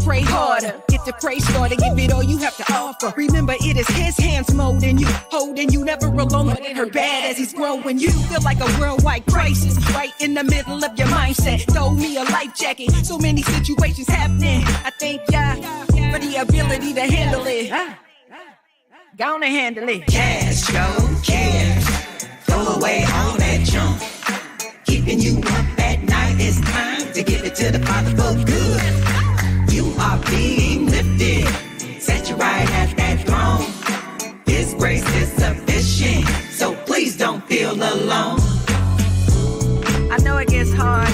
pray harder. Get the praise started, give it all you have to offer. Remember, it is his hands molding you, holding you, never alone, but in her bad as he's growing you. Feel like a worldwide crisis, right in the middle of your mindset. Throw me a life jacket, so many situations happening. I thank God for the ability to handle it. Gonna handle it. Cash, yo, cash. Throw away all that junk. Keeping you up at night, it's time to give it to the Father for good. You are being lifted, set you right at that throne. His grace is sufficient, so please don't feel alone. I know it gets hard.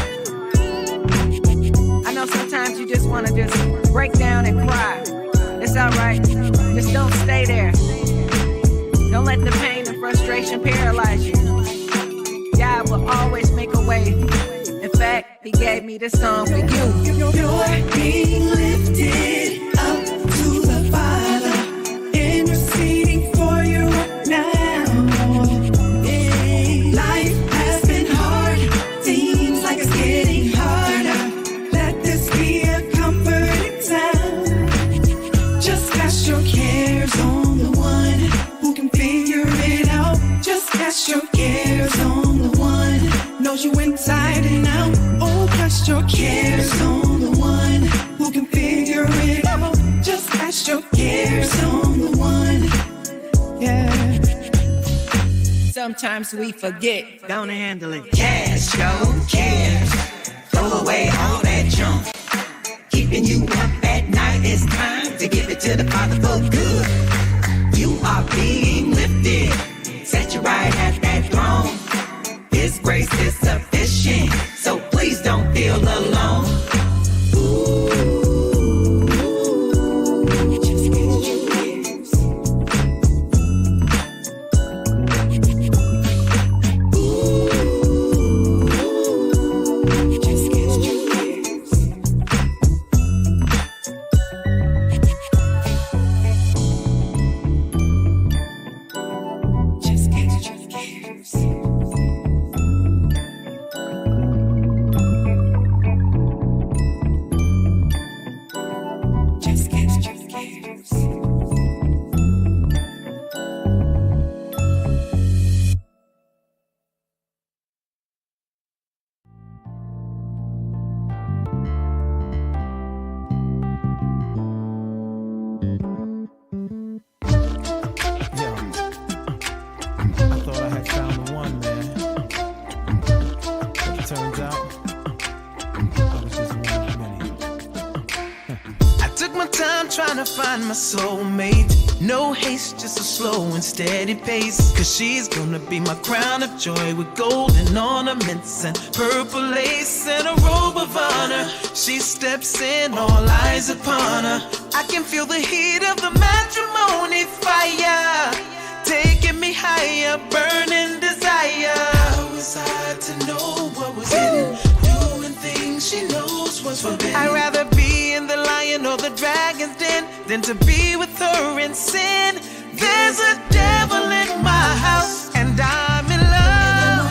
I know sometimes you just want to just break down and cry. It's alright, just don't stay there. Don't let the pain and frustration paralyze you. God will always make a way. In fact, he gave me this song for you. You're being lifted up to the Father, interceding for you right now. Hey, life has been hard, seems like it's getting harder. Let this be a comforting time. Just cast your cares on the one who can figure it out. Just cast your cares on the one knows you inside and out. Oh, cast your cares on the one who can figure it out. Just cast your cares on the one. Yeah. Sometimes we forget. Gonna handle it. Cash, yo, cash. Throw away all that junk. Keeping you up at night, it's time to give it to the Father for good. You are being lifted, set you right at that throne. His grace is sufficient, so please don't feel alone. My soulmate, no haste, just a slow and steady pace. Cause she's gonna be my crown of joy with golden ornaments and purple lace and a robe of honor. She steps in, all eyes upon her. I can feel the heat of the matrimony fire, taking me higher, burning desire. How was I to know what was hidden? Doing things she knows was forbidden. I'd rather be in the lion or the dragon's den than to be with her in sin. There's a devil in my house and I'm in love.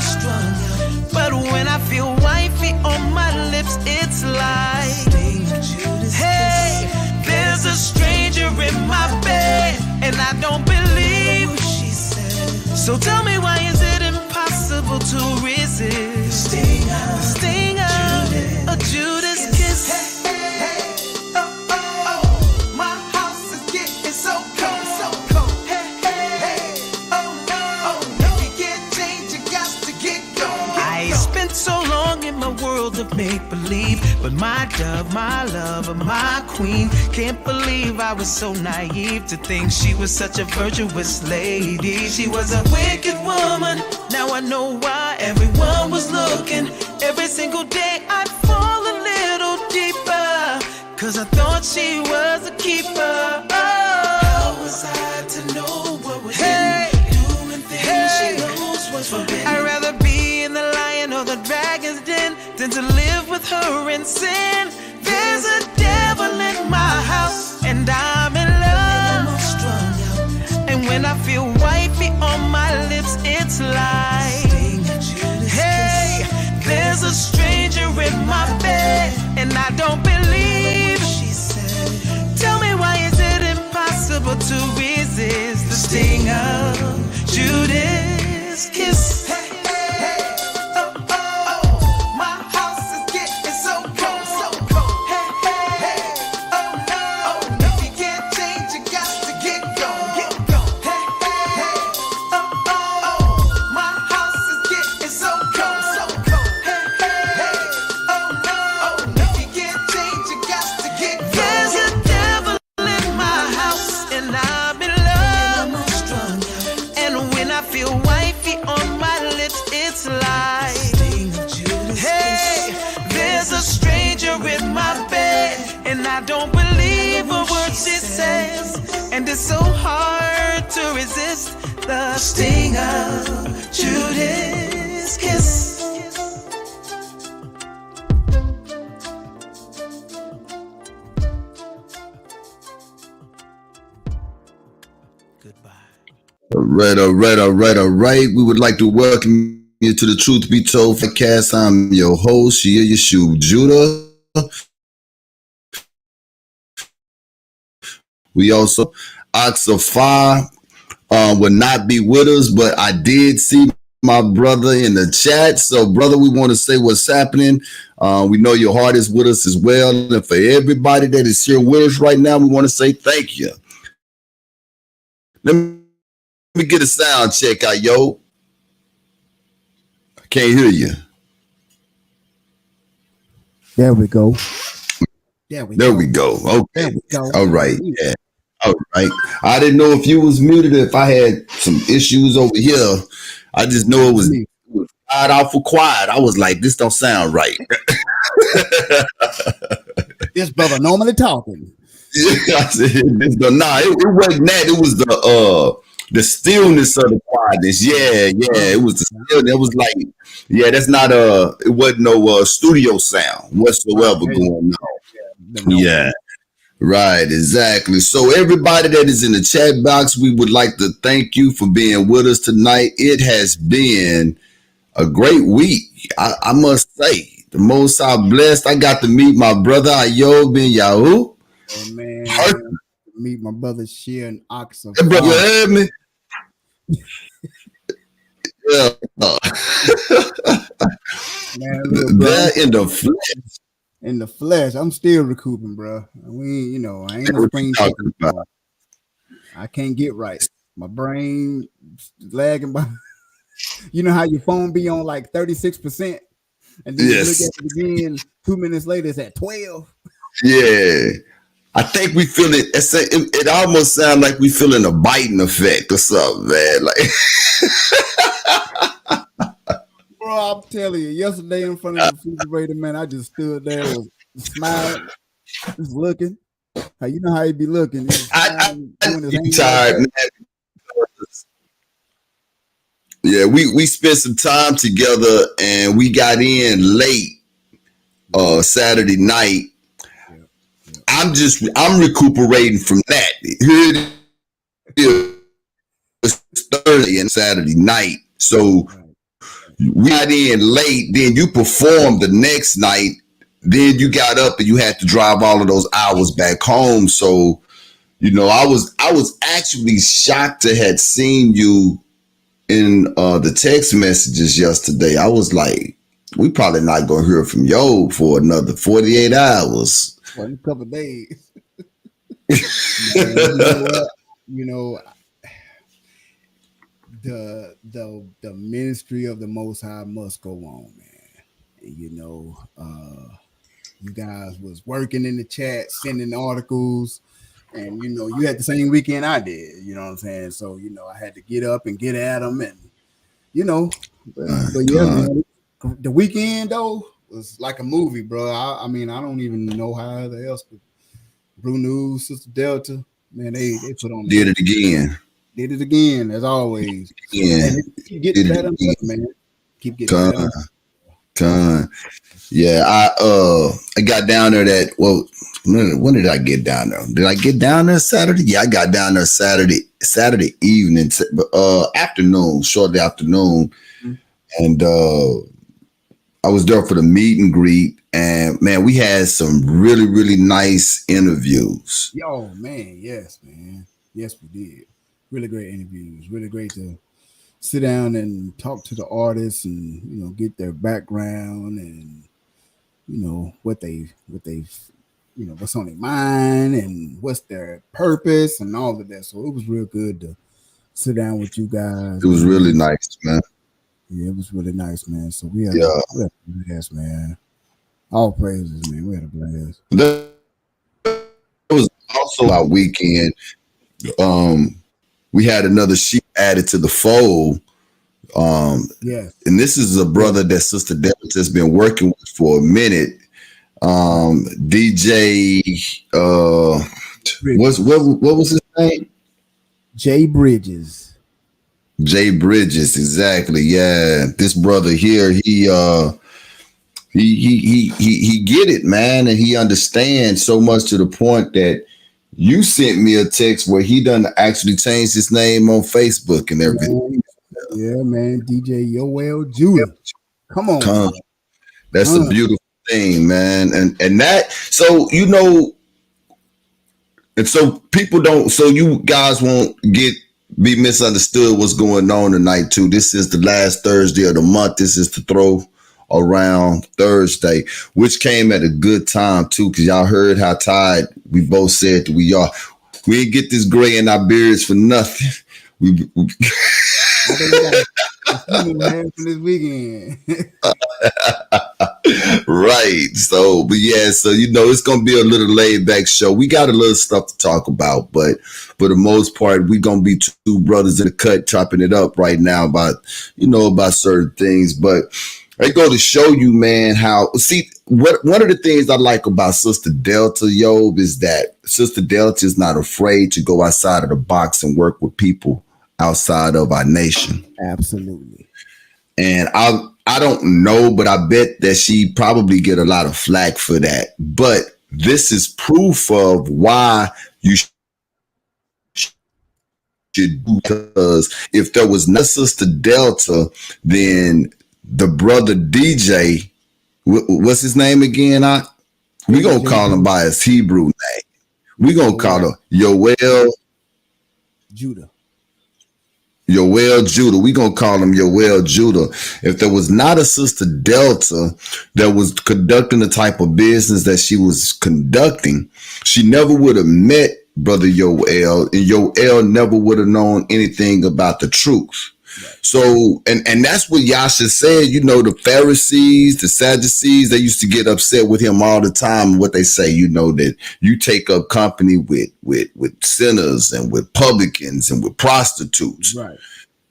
But when I feel wifey on my lips, it's like, hey, there's a stranger in my bed and I don't believe what she said. So tell me, why is it impossible to resist? Sting of a Judas kiss. Of make-believe, but my dove, my lover, my queen, can't believe I was so naive to think she was such a virtuous lady. She was a wicked woman, now I know why everyone was looking. Every single day I'd fall a little deeper, cause I thought she was a keeper. Oh, how was I to know what was hidden? Doing things she knows was forbidden. I'd rather be in the lion or the dragon's den than to live with her in sin. There's a devil in my house and I'm in love. And when I feel wifey on my lips, it's like, hey, there's a stranger in my bed and I don't believe she said. to resist the sting of Judas' kiss. Hey, hey, hey. Oh, oh, oh. My house is getting so cold, so cold. Hey, hey, hey. Oh no, oh, no. If you can't change, you got to get going, get going. Hey, hey, hey. Oh, oh, oh. My house is getting so cold, so cold. Hey, hey, hey. Oh no, oh, no. If you can't change, you got to get going. There's a devil in my house, and I'm in love. And when I feel wifey on my lips, it's like, hey, there's a stranger in my bed, and I don't believe a word she says, and it's so hard to resist the sting of Judas' kiss. Goodbye. All right. We would like to welcome you to the Truth Be Told podcast. I'm your host, Shia Yeshua Judah. We also, Oxafar will not be with us, but I did see my brother in the chat. So, brother, we want to say what's happening. We know your heart is with us as well. And for everybody that is here with us right now, we want to say thank you. Let me get a sound check out, yo. I can't hear you. There we go. There we go. Okay. There we go. All right. Yeah. All right. I didn't know if you was muted, if I had some issues over here. I just know it was quiet out for quiet. I was like, this don't sound right. This brother normally talking. I said, it wasn't that. It was the stillness of the quietness. Yeah. It was the stillness. It was like, yeah, that's not it wasn't no studio sound whatsoever going on. Yeah. Right, exactly. So everybody that is in the chat box, we would like to thank you for being with us tonight. It has been a great week. I must say, the most I'm blessed. I got to meet my brother Ayob Ben Yahoo. Oh, man. Perfect. Meet my brother Shia and Oxa. Hey, brother, you heard me? Yeah. Man, They're in the flesh. In the flesh, I'm still recouping, bro. I ain't no spring chicken. I can't get right. My brain lagging by. You know how your phone be on like 36%, and then you look at it again 2 minutes later, it's at 12. Yeah. I think we feel it. It almost sounds like we feeling a biting effect or something, man. Like, bro, I'm telling you, yesterday in front of the refrigerator, man, I just stood there, was smiling, just looking. You know how he be looking. I'm tired, man. Yeah, we spent some time together, and we got in late Saturday night. I'm recuperating from that. Here it is Thursday and Saturday night. So we got in late, then you performed the next night, then you got up and you had to drive all of those hours back home. So, I was actually shocked to had seen you in the text messages yesterday. I was like, we probably not gonna hear from Yo for another 48 hours. For a couple of days. Man, you know what? The ministry of the Most High must go on, man. And, you guys was working in the chat, sending articles, and you had the same weekend I did. You know what I'm saying? So I had to get up and get at them, and but yeah, man, the weekend though was like a movie, bro. I mean, I don't even know how else. But Brew News, Sister Delta, man, they put on. Did it again. Did it again, as always. Yeah. Keep getting better, man. Keep getting better. Yeah, I got down there when did I get down there? Did I get down there Saturday? Yeah, I got down there Saturday evening, afternoon, shortly afternoon. Mm-hmm. And I was there for the meet and greet, and man, we had some really, really nice interviews. Yo, man, yes, man. Yes, we did. Really great interviews. Really great to sit down and talk to the artists and get their background and what they what's on their mind and what's their purpose and all of that. So it was real good to sit down with you guys. It was really nice, man. Yeah, it was really nice, man. So we had Yeah. a blast, man. All praises, man. We had a blast. That was also our weekend. We had another sheep added to the fold. Yes. And this is a brother that Sister Delta has been working with for a minute. DJ what was his name? Jay Bridges. Jay Bridges, exactly. Yeah. This brother here, he get it, man, and he understands so much to the point that you sent me a text where he done actually changed his name on Facebook and everything. Yeah, man. DJ Yoel Judah. Come on. That's a beautiful thing, man. And that, so and so people don't, so you guys won't be misunderstood what's going on tonight too. This is the last Thursday of the month. This is the throw around Thursday, which came at a good time too, because y'all heard how tired we both said that we are. We didn't get this gray in our beards for nothing. I think we got a few more hands from this weekend. Right. So, but yeah, so it's gonna be a little laid back show. We got a little stuff to talk about, but for the most part, we're gonna be two brothers in the cut chopping it up right now about certain things. But I go to show you, man, how one of the things I like about Sister Delta, Yob, is that Sister Delta is not afraid to go outside of the box and work with people outside of our nation. Absolutely. And I don't know, but I bet that she probably get a lot of flack for that. But this is proof of why you should, because if there was no Sister Delta, then the brother DJ, what's his name again? We gonna call him by his Hebrew name. We gonna call him Yoel Judah. Yoel Judah. We gonna call him Yoel Judah. If there was not a Sister Delta that was conducting the type of business that she was conducting, she never would have met Brother Yoel, and Yoel never would have known anything about the truth. So, and that's what Yasha said, the Pharisees, the Sadducees, they used to get upset with him all the time. What they say, that you take up company with sinners and with publicans and with prostitutes. Right.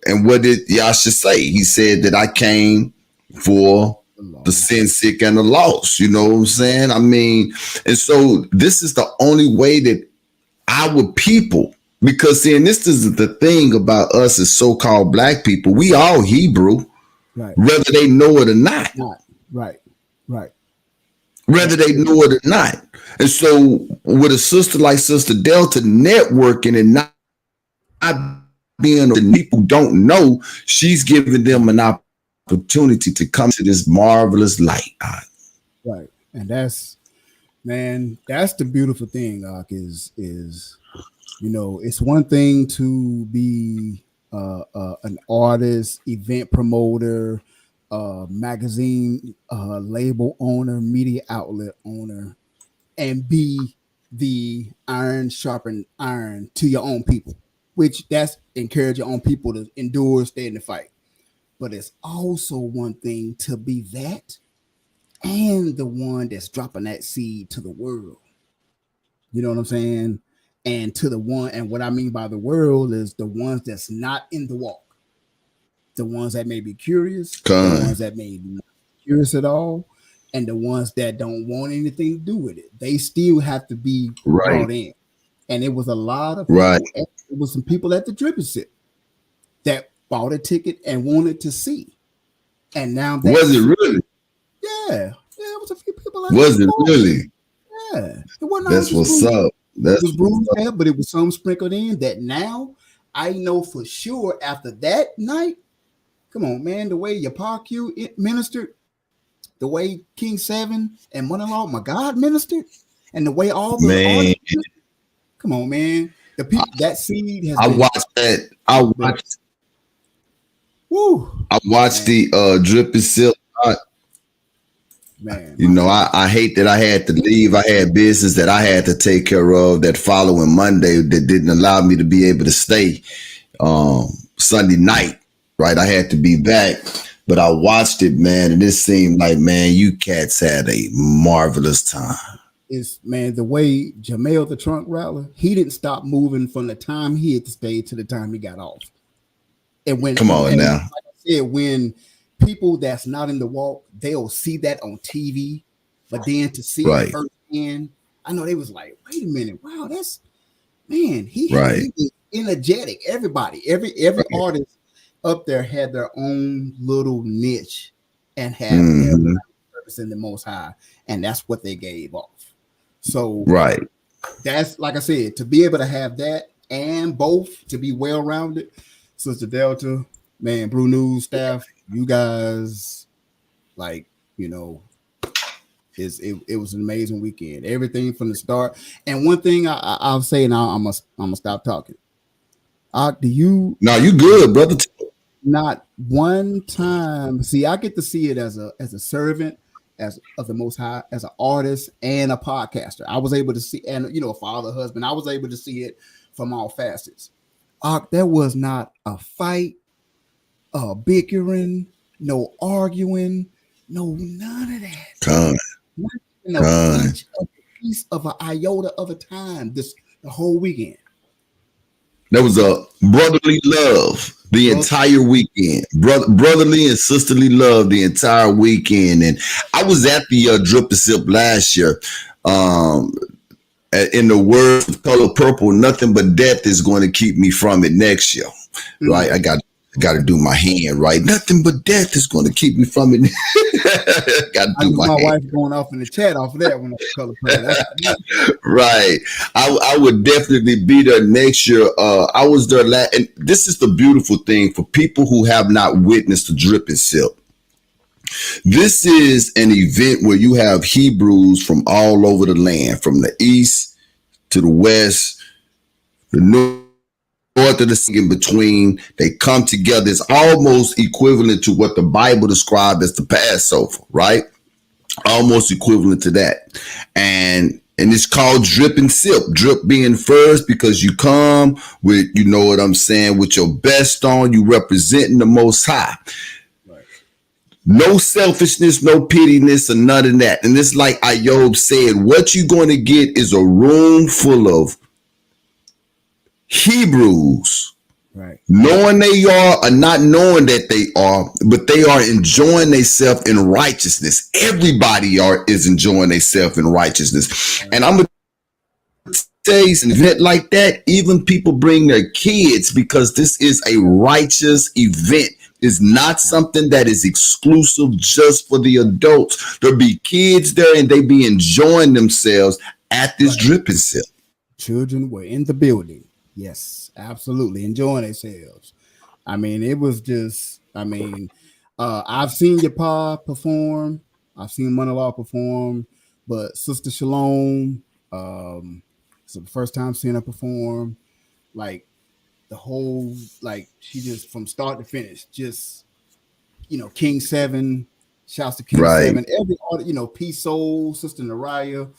And what did Yasha say? He said that I came for the sin sick and the lost. You know what I'm saying? I mean, and so this is the only way that our people, because this is the thing about us as so-called black people. We all Hebrew, right, whether they know it or not. Right. Whether they know it or not. And so with a sister like Sister Delta networking and not being the people don't know, she's giving them an opportunity to come to this marvelous light. Right. And that's the beautiful thing, is it's one thing to be an artist, event promoter, magazine label owner, media outlet owner, and be the iron sharpened iron to your own people, which that's encourage your own people to endure, stay in the fight. But it's also one thing to be that and the one that's dropping that seed to the world. You know what I'm saying? And to the one, and what I mean by the world is the ones that's not in the walk, the ones that may be curious, the ones that may be not curious at all, and the ones that don't want anything to do with it. They still have to be brought in. And it was a lot of people, it was some people at the Dripping that bought a ticket and wanted to see. And now was it really? Yeah, it was a few people. Was it really? Yeah, it wasn't. That's what's up. It was bruised there, but it was some sprinkled in that now I know for sure after that night. Come on, man, the way your Q ministered, the way King 7 and Mother-in-law, my God, ministered, and the way all the artists, come on, man. The people that seed has I been. watched that. Woo. I watched the Drip and Silk. Man, You my know, God. I hate that I had to leave. I had business that I had to take care of that following Monday that didn't allow me to be able to stay Sunday night. Right, I had to be back, but I watched it, man, and it seemed like, man, you cats had a marvelous time. Is man the way Jamel the trunk rattler, he didn't stop moving from the time he hit the stage to the time he got off. And when Come on now. like I said, when people that's not in the walk, they'll see that on TV, but then to see Right. it firsthand, I know they was like, wait a minute, wow, that's man, he was energetic. Everybody, every artist up there had their own little niche and had their purpose in the Most High, and that's what they gave off. So that's like I said, to be able to have that and both to be well rounded. Sister Delta, man, Brew News staff, you guys, like, you know, it was an amazing weekend. Everything from the start. And one thing I'll say now, I'm gonna stop talking. Do you? No, you good, brother. Not one time. See, I get to see it as a servant, as of the Most High, as an artist and a podcaster. I was able to see, and a father, husband. I was able to see it from all facets. There was not a fight, bickering, no arguing, no none of that. Not even a inch of a piece of an iota of a time. The whole weekend. There was a brotherly love the entire weekend. Brotherly and sisterly love the entire weekend. And I was at the Drip and Sip last year. In the words of Color Purple, nothing but death is going to keep me from it next year. Right? I got to do my hand right. Nothing but death is going to keep me from it. Got to do my hand. Wife going off in the chat off of that one. Color Purple. Right. I would definitely be there next year. I was there and this is the beautiful thing for people who have not witnessed the Drip and Sip. This is an event where you have Hebrews from all over the land, from the east to the west, the north of the sea, in between. They come together. It's almost equivalent to what the Bible described as the Passover, right? Almost equivalent to that. And it's called Drip and Sip. Drip being first because you come with, you know what I'm saying, with your best on, you representing the Most High. No selfishness, no pittiness, or none of that. And it's like Ayob said, what you're going to get is a room full of Hebrews, knowing they are or not knowing that they are, but they are enjoying themselves in righteousness. Everybody is enjoying themselves in righteousness. And I'm going to say an event like that, even people bring their kids because this is a righteous event. Is not something that is exclusive just for the adults. There'll be kids there and they be enjoying themselves at this Drip and Sip. Children were in the building. Yes, absolutely. Enjoying themselves. I mean, it was just, I've seen your pa perform. I've seen Monolaw perform, but Sister Shalom, it's the first time seeing her perform. Like, the whole, like, she just from start to finish, just, King 7, shouts to King 7, every P Soul, Sister Naraya,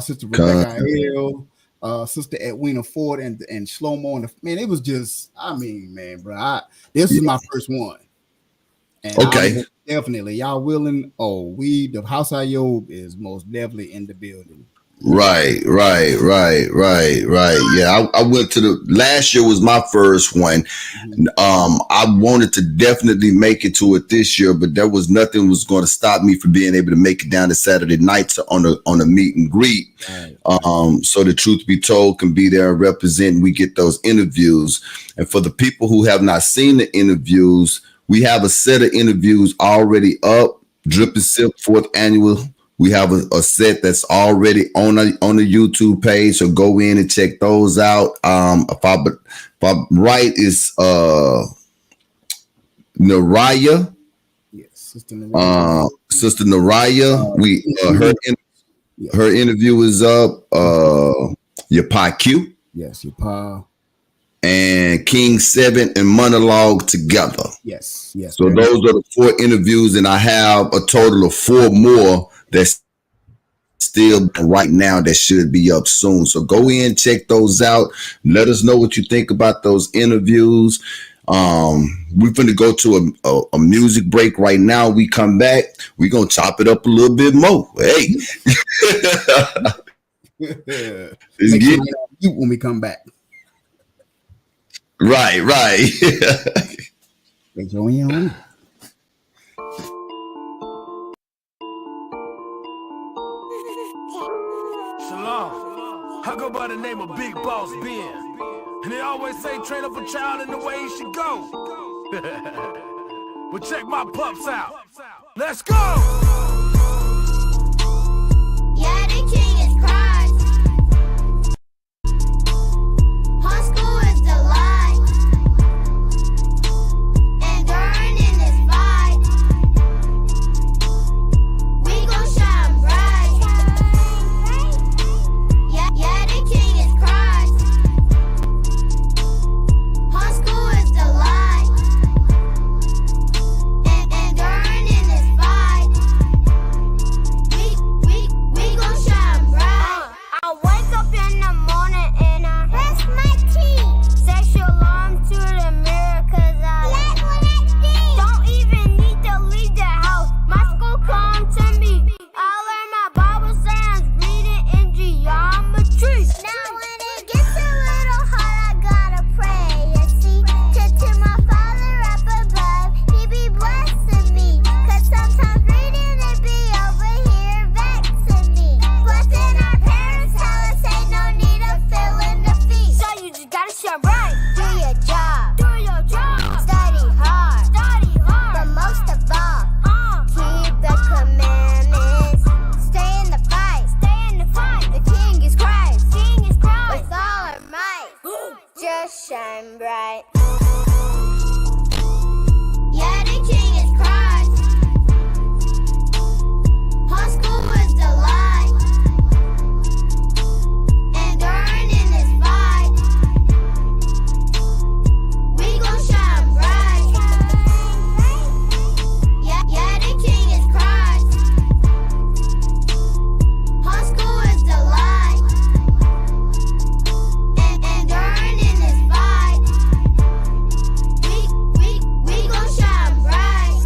Sister Rebecca L, Sister Edwina Ford, and Shlomo, and man, it was just, this is my first one. And definitely, y'all willing? The House Ayob is most definitely in the building. Right. Yeah, I went to last year was my first one. I wanted to definitely make it to it this year, but there was nothing was going to stop me from being able to make it down to Saturday nights on a meet and greet. So the truth be told can be there and represent, and we get those interviews. And for the people who have not seen the interviews, we have a set of interviews already up. Drip and Sip 4th annual. We have a set that's already on the YouTube page, so go in and check those out. If I'm right, is Naraya. Yes, Sister Naraya. Sister Naraya. Her interview is up. Your Pa Q. Yes, your pa. And King 7 and Monologue together. Yes, yes. So those are the 4 interviews, and I have a total of 4 more that's still right now that should be up soon. So go in, check those out. Let us know what you think about those interviews. We're going to go to a music break right now. We come back, we're going to chop it up a little bit more. Hey. Make sure you when we come back. Right. Make sure we on. Shalom. I go by the name of Big Boss Ben. And they always say train up a child in the way he should go. But check my pups out. Let's go! Yeah, the king is Christ. Homeschool is the light. Enduring in this fight. We gon' shine bright. Yeah, the king is Christ. Homeschool is the light. Enduring in this fight. We gon' shine bright. I wake up in the morning and I brush my teeth. Set your alarm to the mirror cause that's what I did. Don't even need to leave the house. My school come to me. I learn my Bible sayings, reading in geometry. Now when it gets a little hard, I gotta pray. You see, to my Father up above, He be blessing me. Cause sometimes reading it be over here vexing me. But then our parents tell us ain't no need of feeling defeat. So you just gotta shine bright. Do your job. Do your job. Study hard. Study hard. But most of all, keep the commandments. Stay in the fight. Stay in the fight. The King is Christ. King is Christ. With all our might, just shine bright. Yeah, the King is Christ. Homeschool is the light. Enduring in this fight. We gon' shine bright. Yeah, the King is Christ. Homeschool is the light. Enduring in this fight. We gon' shine bright.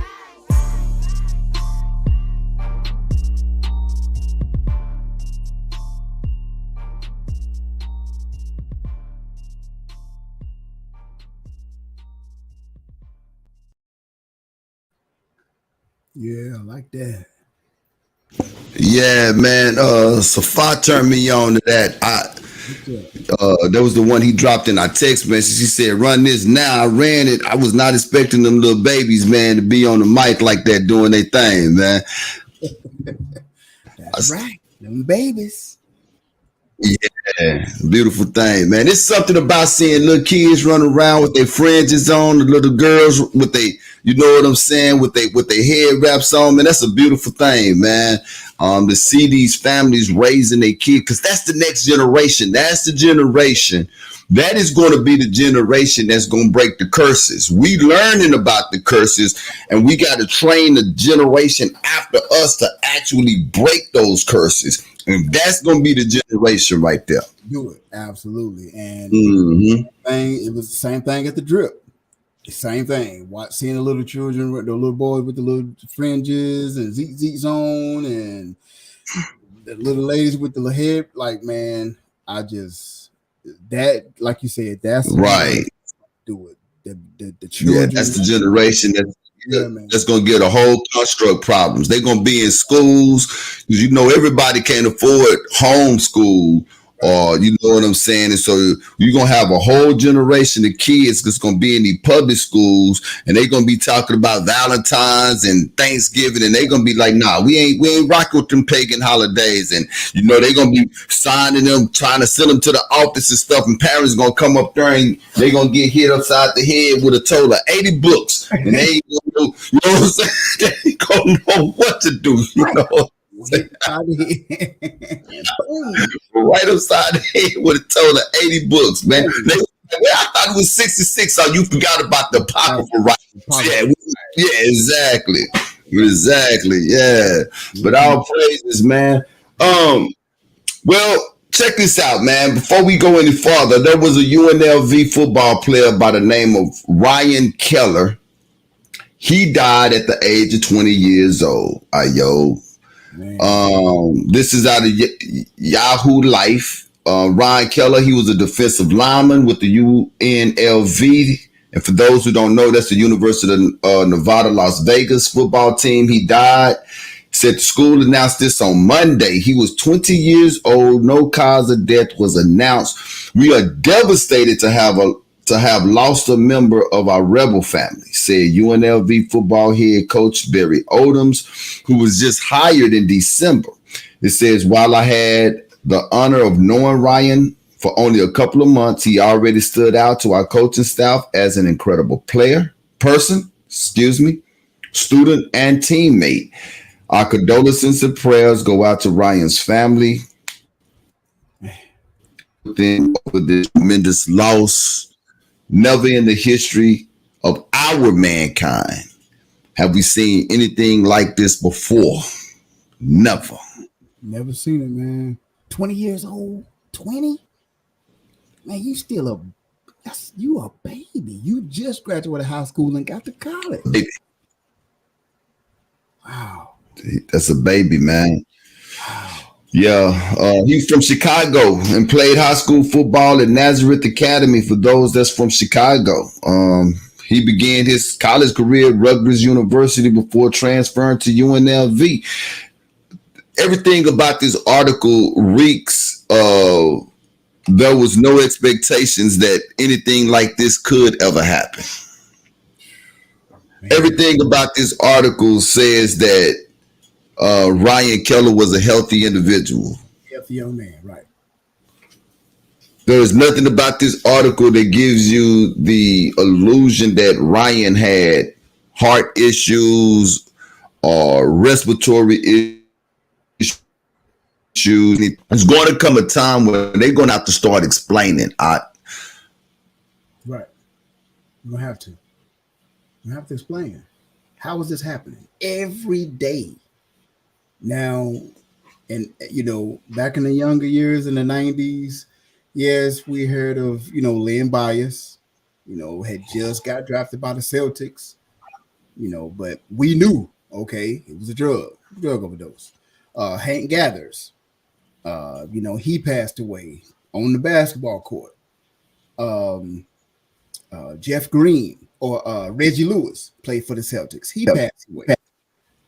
Yeah, I like that. Yeah, man. Safa turned me on to that. That was the one he dropped in our text message. He said, "Run this now." I ran it. I was not expecting them little babies, man, to be on the mic like that doing their thing, man. That's right. Them babies. Yeah, beautiful thing, man. It's something about seeing little kids run around with their fringes on, the little girls with you know what I'm saying, with their head wraps on, man. That's a beautiful thing, man. To see these families raising their kids, because that's the next generation. That's the generation. That is going to be the generation that's going to break the curses. We learning about the curses, and we got to train the generation after us to actually break those curses. And that's going to be the generation right there. Do it. Absolutely. And Mm-hmm. it was the same thing at the drip. The same thing. Seeing the little children, the little boys with the little fringes and zeets on, and the little ladies with the little hair. Like, man, that, like you said, that's right. Do it. The children. Yeah, that's the generation that's going to get a whole construct problems. They're going to be in schools because, you know, everybody can't afford homeschool, or you know what I'm saying. And so you're going to have a whole generation of kids that's going to be in these public schools, and they're going to be talking about Valentine's and Thanksgiving, and they're going to be like, nah, we ain't rocking with them pagan holidays. And, you know, they're going to be signing them, trying to send them to the office and stuff, and parents going to come up there and they're going to get hit upside the head with a total of 80 books, and they ain't going to know, you know what I'm saying? They ain't going to know what to do, you know. hit upside the head. Boom. Right upside the head with a total of 80 books, man. Well, I thought it was 66, so you forgot about the apocryphal, right? Yeah, exactly. Exactly, yeah. But all praises, man. Well, check this out, man. Before we go any farther, there was a UNLV football player by the name of Ryan Keller. He died at the age of 20 years old. This is out of Yahoo Life. Ryan Keller, he was a defensive lineman with the UNLV. And for those who don't know, that's the University of Nevada, Las Vegas football team. He died. Said the school announced this on Monday. He was 20 years old. No cause of death was announced. We are devastated to have lost a member of our rebel family, said UNLV football head coach Barry Odoms, who was just hired in December. It says, while I had the honor of knowing Ryan for only a couple of months, he already stood out to our coaching staff as an incredible student, and teammate. Our condolences and prayers go out to Ryan's family over this tremendous loss. Never in the history of our mankind have we seen anything like this before. Never. Never seen it, man. 20 years old. 20? Man, you a baby. You just graduated high school and got to college. Baby. Wow. That's a baby, man. Yeah, he's from Chicago and played high school football at Nazareth Academy for those that's from Chicago. He began his college career at Rutgers University before transferring to UNLV. Everything about this article reeks of there was no expectations that anything like this could ever happen. Everything about this article says that Ryan Keller was a healthy individual. Healthy young man, right. There is nothing about this article that gives you the illusion that Ryan had heart issues or respiratory issues. It's going to come a time when they're going to have to start explaining. Right. You don't have to. You have to explain. How is this happening? Every day. Now, and back in the younger years in the 90s, yes, we heard of, Lynn Bias, had just got drafted by the Celtics, but we knew, okay, it was a drug overdose. Hank Gathers, he passed away on the basketball court. Jeff Green or Reggie Lewis played for the Celtics. He passed away.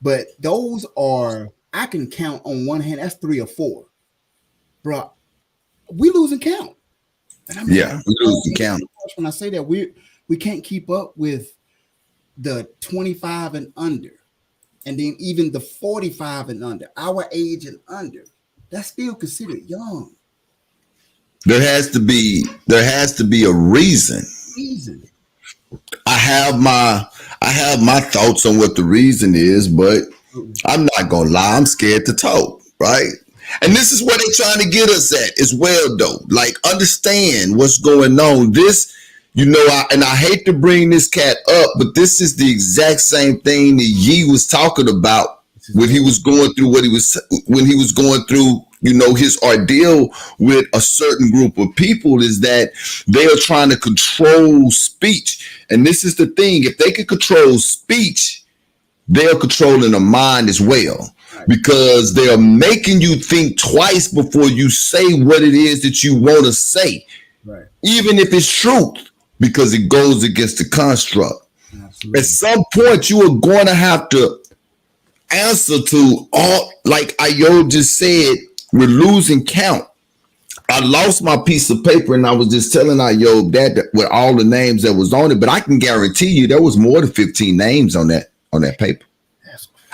But those are, I can count on one hand. That's 3 or 4, bro. We losing count. And we losing count. When I say that, we can't keep up with the 25 and under, and then even the 45 and under, our age and under. That's still considered young. There has to be a reason. I have my thoughts on what the reason is, but I'm not gonna lie, I'm scared to talk, right? And this is what they're trying to get us at as well, though. Like, understand what's going on. This, I hate to bring this cat up, but this is the exact same thing that Yee was talking about when he was going through his ordeal with a certain group of people, is that they are trying to control speech. And this is the thing, if they can control speech, they're controlling the mind as well, because they are making you think twice before you say what it is that you want to say, right? Even if it's truth, because it goes against the construct. Absolutely. At some point, you are going to have to answer to all, like Ayo just said, we're losing count. I lost my piece of paper and I was just telling Ayo that with all the names that was on it, but I can guarantee you there was more than 15 names on that paper.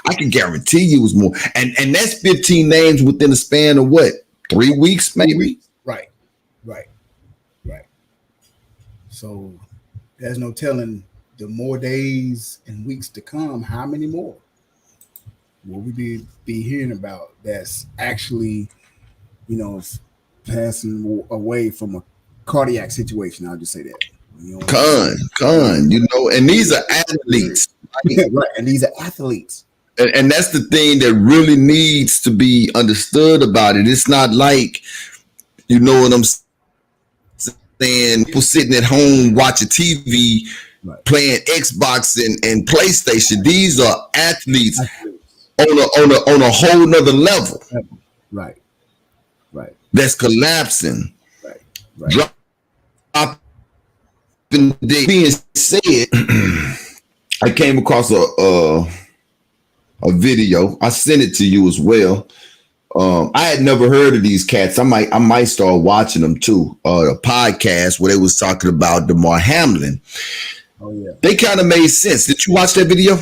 I can guarantee you it was more. And that's 15 names within a span of what? 3 weeks, maybe? Right. So there's no telling the more days and weeks to come, how many more? what we be hearing about that's actually, you know, passing away from a cardiac situation. I'll just say that. You know, You know, and these are athletes, right? right, and these are athletes. And that's the thing that really needs to be understood about it. It's not like, you know what I'm saying, people sitting at home watching TV, Right. playing Xbox and PlayStation. These are athletes on a whole nother level. Right. That's collapsing. Right. Dropping dead. Being said, I came across a video. I sent it to you as well. I had never heard of these cats. I might start watching them too. A podcast where they was talking about DeMar Hamlin. Oh yeah. They kind of made sense. Did you watch that video?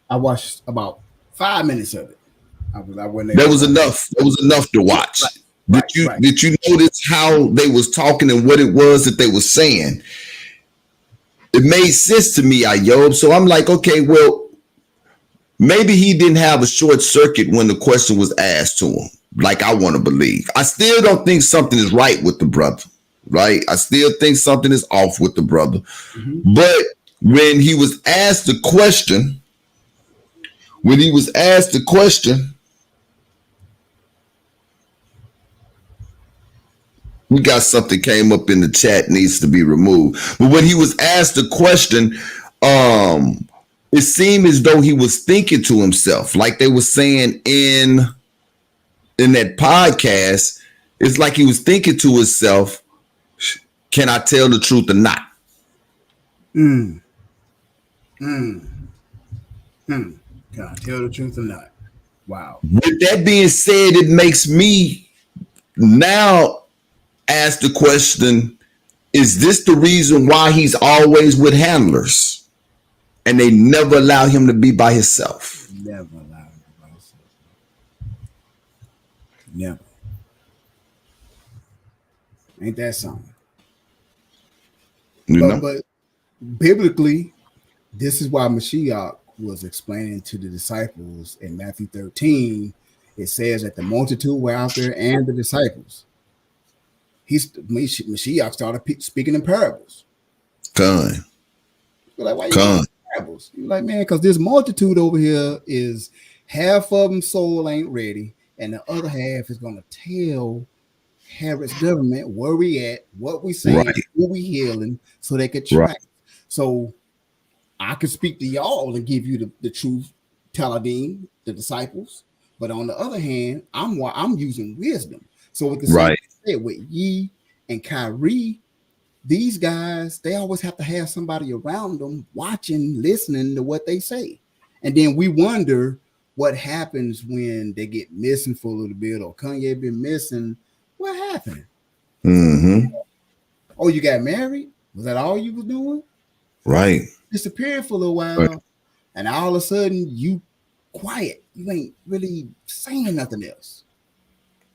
I watched about 5 minutes of it. That was enough. That was enough to watch. Right. Did you notice how they was talking and what it was that they were saying? It made sense to me, Ayob. So I'm like, okay, well, maybe he didn't have a short circuit when the question was asked to him, like I want to believe. I still don't think something is right with the brother, right? I still think something is off with the brother. Mm-hmm. But when he was asked the question, we got something came up in the chat, needs to be removed. But when he was asked the question, it seemed as though he was thinking to himself, like they were saying in that podcast. It's like he was thinking to himself, can I tell the truth or not? Can I tell the truth or not? Wow. With that being said, it makes me now ask the question, is this the reason why he's always with handlers and they never allow him to be by himself? Never allow him to be by himself. Never. Ain't that something? But biblically, this is why Mashiach was explaining to the disciples in Matthew 13. It says that the multitude were out there and the disciples. Mashiach started speaking in parables. Like, why you parables? You're like, man, because this multitude over here is half of them soul ain't ready, and the other half is going to tell Herod's government where we at, what we saying, who we healing, so they could track. Right. So I could speak to y'all and give you the truth, Taladim, the disciples. But on the other hand, I'm using wisdom. So with the same said with Yi and Kyrie, these guys, they always have to have somebody around them watching, listening to what they say. And then we wonder what happens when they get missing for a little bit, or Kanye been missing. What happened? Mm-hmm. Oh, you got married? Was that all you was doing? Right. Disappeared for a little while, and all of a sudden you quiet. You ain't really saying nothing else.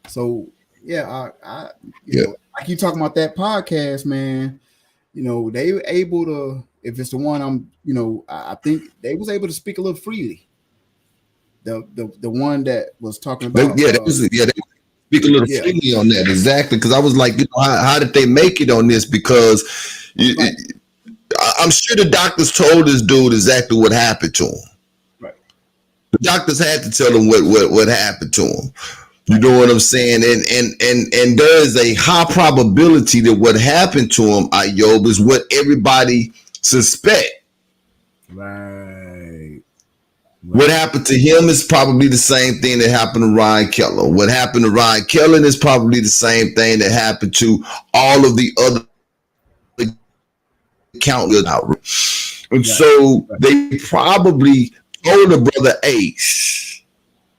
So yeah, I you know, like you talking about that podcast, man. You know, they were able to, if it's the one I think they was able to speak a little freely. The one that was talking about they speak a little freely on that, exactly, because I was like, you know, how did they make it on this? Because I'm sure the doctors told this dude exactly what happened to him. Right. The doctors had to tell him what happened to him. You know what I'm saying? And there is a high probability that what happened to him, Ayob, is what everybody suspect. Right. What happened to him is probably the same thing that happened to Ryan Keller. What happened to Ryan Keller is probably the same thing that happened to all of the other countless outreach. And so they probably told the brother Ace,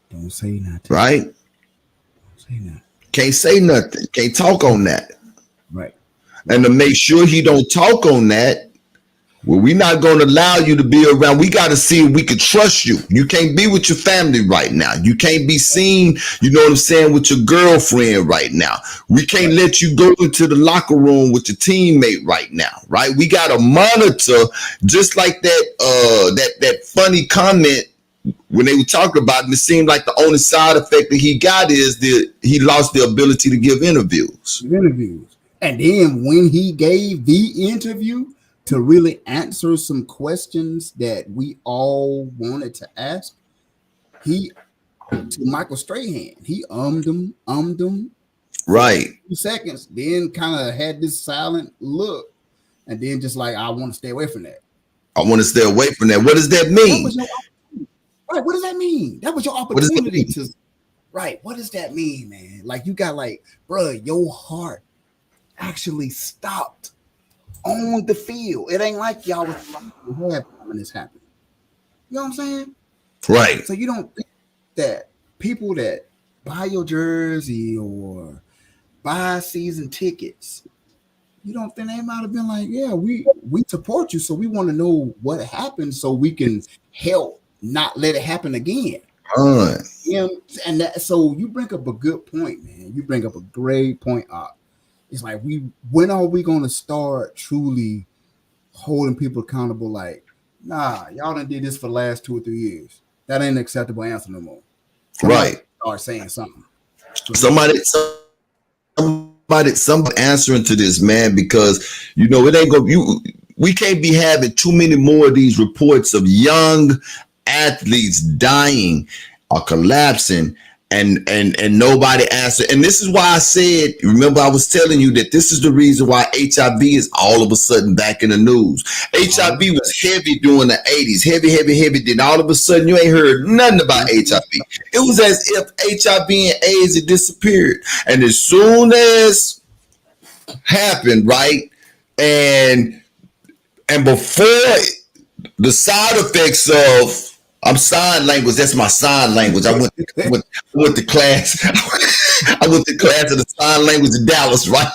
don't say nothing. Right? Don't say nothing. Can't say nothing. Can't talk on that. Right. And to make sure he don't talk on that, well, we're not going to allow you to be around. We got to see if we can trust you. You can't be with your family right now. You can't be seen, you know what I'm saying, with your girlfriend right now. We can't let you go into the locker room with your teammate right now, right? We got to monitor, just like that funny comment when they were talking about it, it seemed like the only side effect that he got is that he lost the ability to give interviews. And then when he gave the interview to really answer some questions that we all wanted to ask, he, to Michael Strahan, he ummed him Right. 2 seconds, then kind of had this silent look, and then just like, I want to stay away from that. I want to stay away from that. What does that mean? Right, what does that mean? That was your opportunity to. Right, what does that mean, man? Like, you got like, bro, your heart actually stopped on the field. It ain't like y'all was happy when this happened. You know what I'm saying? Right. So you don't think that people that buy your jersey or buy season tickets, you don't think they might have been like, yeah, we support you, so we want to know what happened so we can help not let it happen again. You know, and so you bring up a good point, man. You bring up a great point up. It's like, when are we going to start truly holding people accountable? Like, nah, y'all done did this for the last 2 or 3 years. That ain't an acceptable answer no more. Right. Start saying something. Somebody answering to this, man, because it ain't gonna. We can't be having too many more of these reports of young athletes dying or collapsing, and nobody answered. And this is why I said, remember, I was telling you that this is the reason why HIV is all of a sudden back in the news. HIV was heavy during the 80s, heavy. Then all of a sudden you ain't heard nothing about HIV. It was as if HIV and AIDS had disappeared. And as soon as happened, right, and before the side effects of, I'm sign language. That's my sign language. I went to class. I went to class of the sign language in Dallas, right?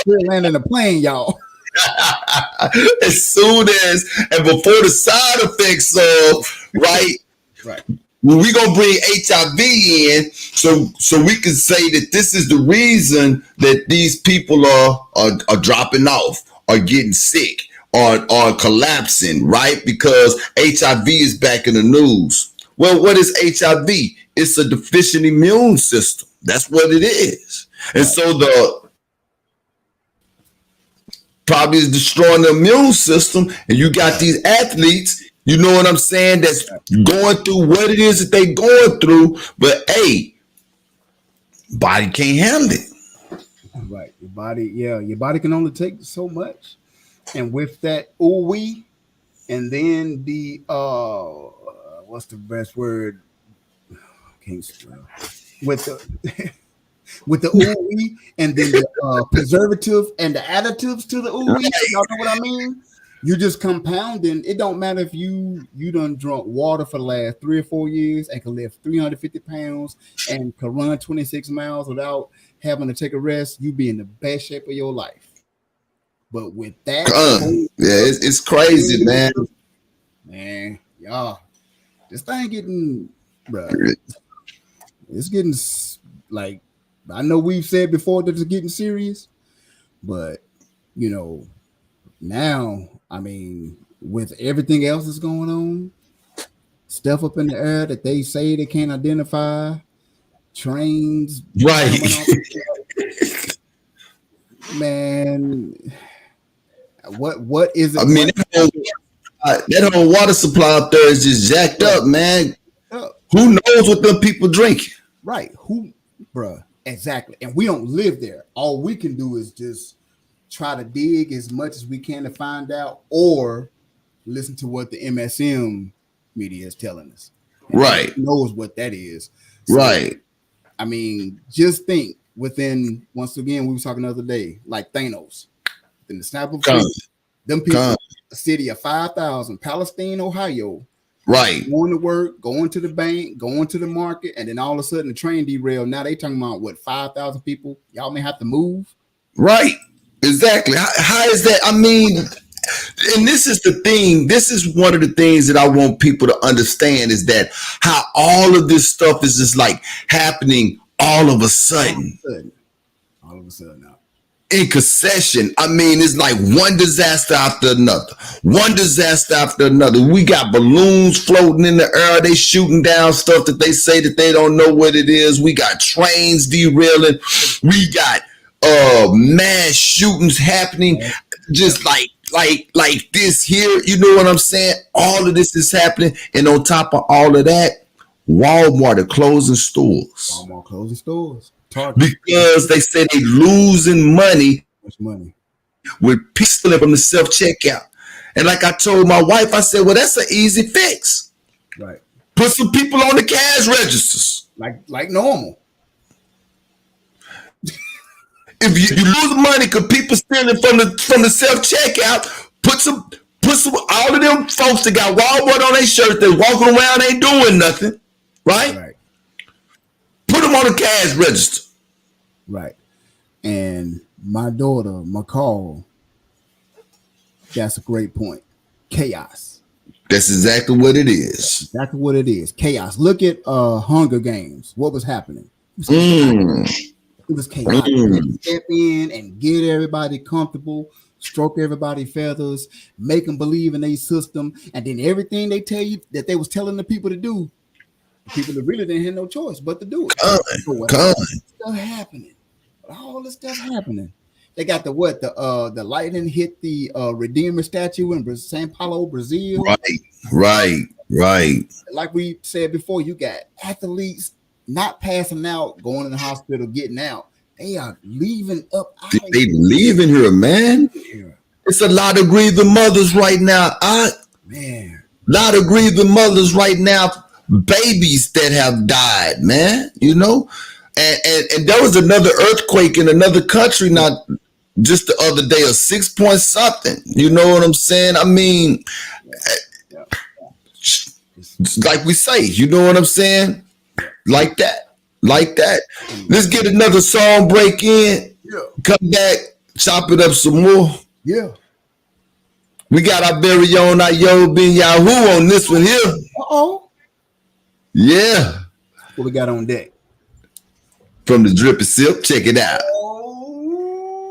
We're landing a plane, y'all. As soon as, and before the side effects of, right. We're gonna bring HIV in, so we can say that this is the reason that these people are dropping off, or getting sick, or collapsing, right? Because HIV is back in the news. Well, what is HIV? It's a deficient immune system. That's what it is. And so the probably is destroying the immune system. And you got these athletes, you know what I'm saying, that's going through what it is that they going through, but hey, body can't handle it. Right. Your body can only take so much. And with that ooh-wee, and then the what's the best word? Can't spell. With the ooh-wee, and then the preservative and the additives to the ooh-wee. Y'all know what I mean? You just compounding. It don't matter if you done drunk water for the last 3 or 4 years and can lift 350 pounds and can run 26 miles without having to take a rest. You be in the best shape of your life. But with that, it's crazy, man. Man, y'all, this thing getting, bro. It's getting like, I know we've said before that it's getting serious, but now, I mean, with everything else that's going on, stuff up in the air that they say they can't identify, trains, right? Man, what is it? I mean, that whole water supply up there is just jacked up, man. Who knows what them people drink? Right? Who, bruh? Exactly. And we don't live there. All we can do is just try to dig as much as we can to find out, or listen to what the MSM media is telling us. And right? Knows what that is. So, right. I mean, just think. Within, once again, we were talking the other day, like Thanos. In the snap of them people, a city of 5,000, Palestine, Ohio, right? Going to work, going to the bank, going to the market, and then all of a sudden the train derailed. Now they talking about what, 5,000 people? Y'all may have to move. Right? Exactly. How is that? I mean, and this is the thing. This is one of the things that I want people to understand, is that how all of this stuff is just like happening all of a sudden. All of a sudden now. In concession. I mean, it's like one disaster after another. one disaster after another. We got balloons floating in the air. They shooting down stuff that they say that they don't know what it is. We got trains derailing. We got mass shootings happening, just like this here. You know what I'm saying? All of this is happening, and on top of all of that, Walmart are closing stores. Walmart closing stores. Because they say they losing money. Much money with people from the self-checkout. And like I told my wife, I said, well, that's an easy fix. Right. Put some people on the cash registers. Like normal. If you lose money because people stealing from the self-checkout, put some all of them folks that got Walmart on their shirt that walking around ain't doing nothing. Right? Put them on the cash register. Right. And my daughter, McCall, that's a great point. Chaos. That's exactly what it is. That's exactly what it is. Chaos. Look at Hunger Games. What was happening? It was chaos. Step in and get everybody comfortable, stroke everybody's feathers, make them believe in their system, and then everything they tell you that they was telling the people to do, people that really didn't have no choice but to do it. Stuff happening. All this stuff happening. They got the lightning hit the Redeemer statue in Sao Paulo, Brazil. Right. Like we said before, you got athletes not passing out, going in the hospital, getting out. They are leaving up. They leaving here, man. It's a lot of grieving mothers right now. Lot of grieving mothers right now. Babies that have died, man. You know. And there was another earthquake in another country not just the other day, a 6 point something. You know what I'm saying? I mean, like we say, you know what I'm saying? Like that. Let's get another song break in. Come back, chop it up some more. Yeah. We got our very own Ayo Ben Yahoo on this one here. Yeah. What we got on deck? From the Drippy Silk, check it out.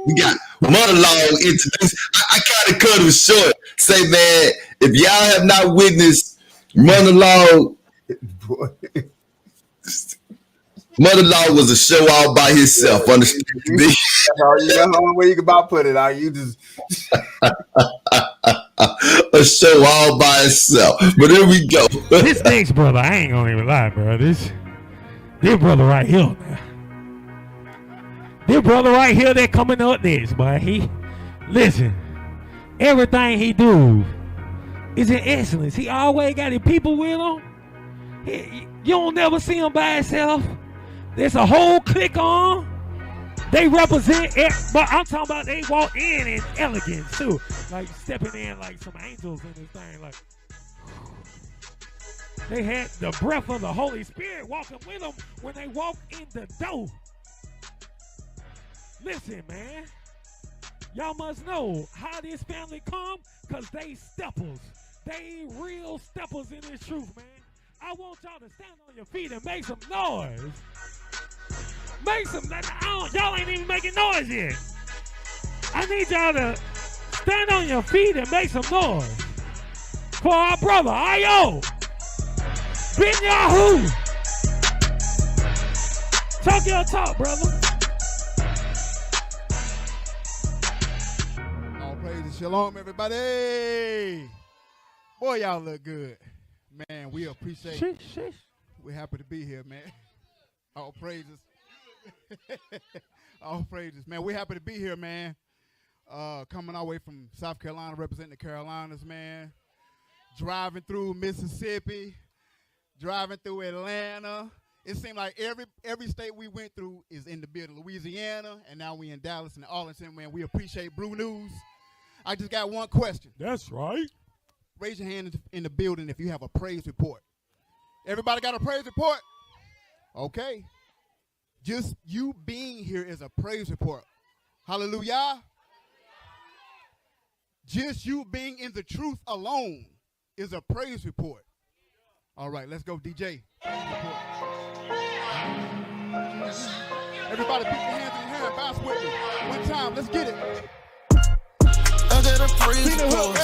We got monologue introduced. I kind of cut it short. Say, man, if y'all have not witnessed monologue, monologue was a show all by himself. Understand? You know where you can about put it. You just a show all by itself. But here we go. This next brother, I ain't gonna even lie, bro. This brother right here, man. This brother right here that coming up next, boy. Listen, everything he do is in excellence. He always got his people with him. You don't never see him by himself. There's a whole clique on. They represent it, but I'm talking about they walk in elegance too. Like stepping in like some angels in this thing. Like they had the breath of the Holy Spirit walking with them when they walk in the door. Listen, man, y'all must know how this family come, because they steppers. They real steppers in this truth, man. I want y'all to stand on your feet and make some noise. Make some, y'all ain't even making noise yet. I need y'all to stand on your feet and make some noise for our brother, Ayo Ben Yahoo. Talk your talk, brother. Shalom, everybody. Boy, y'all look good. Man, we appreciate it. We're happy to be here, man. All praises. All praises. Man, we're happy to be here, man. Coming our way from South Carolina, representing the Carolinas, man. Driving through Mississippi, driving through Atlanta. It seemed like every state we went through is in the building. Louisiana, and now we in Dallas and Arlington, man. We appreciate Brew News. I just got one question. That's right. Raise your hand in the building if you have a praise report. Everybody got a praise report? Okay. Just you being here is a praise report. Hallelujah. Just you being in the truth alone is a praise report. All right, let's go, DJ. Everybody put your hands in the air and bounce with me. One time, let's get it. I got a praise report.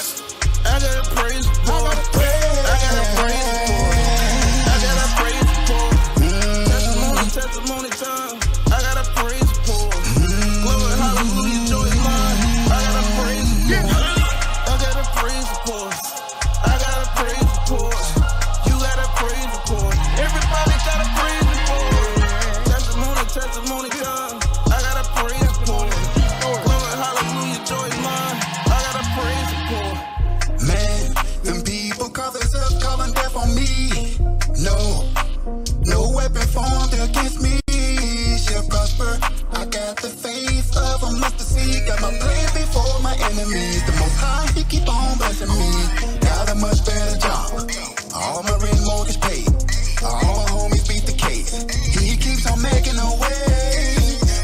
praise report. I got a praise report. You got a praise report. Everybody got a praise report. Testimony come. I got a praise report. Glory, hallelujah, joy is mine. I got a praise report. Man, them people call themselves calling death on me. No weapon formed against me shall prosper. I got the faith of a mustard seed. Got my plans before my enemies. The Most High, He keep on blessing me. Got a much better job. All my rent mortgage paid. All my homies beat the case. He keeps on making a way.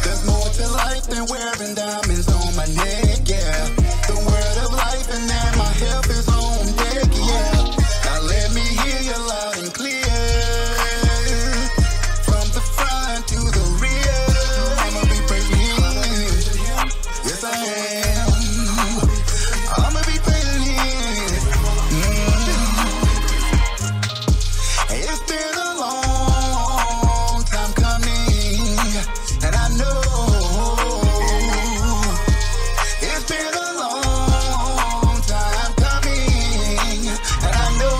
There's more to life than wearing diamonds on my neck, yeah. The word of life and then my health is on deck, yeah. Now let me hear you loud and clear. From the front to the rear, I'ma be praising Him. Yes, I am. I'ma be praising Him. It's been a long time coming, and I know it's been a long time coming, and I know.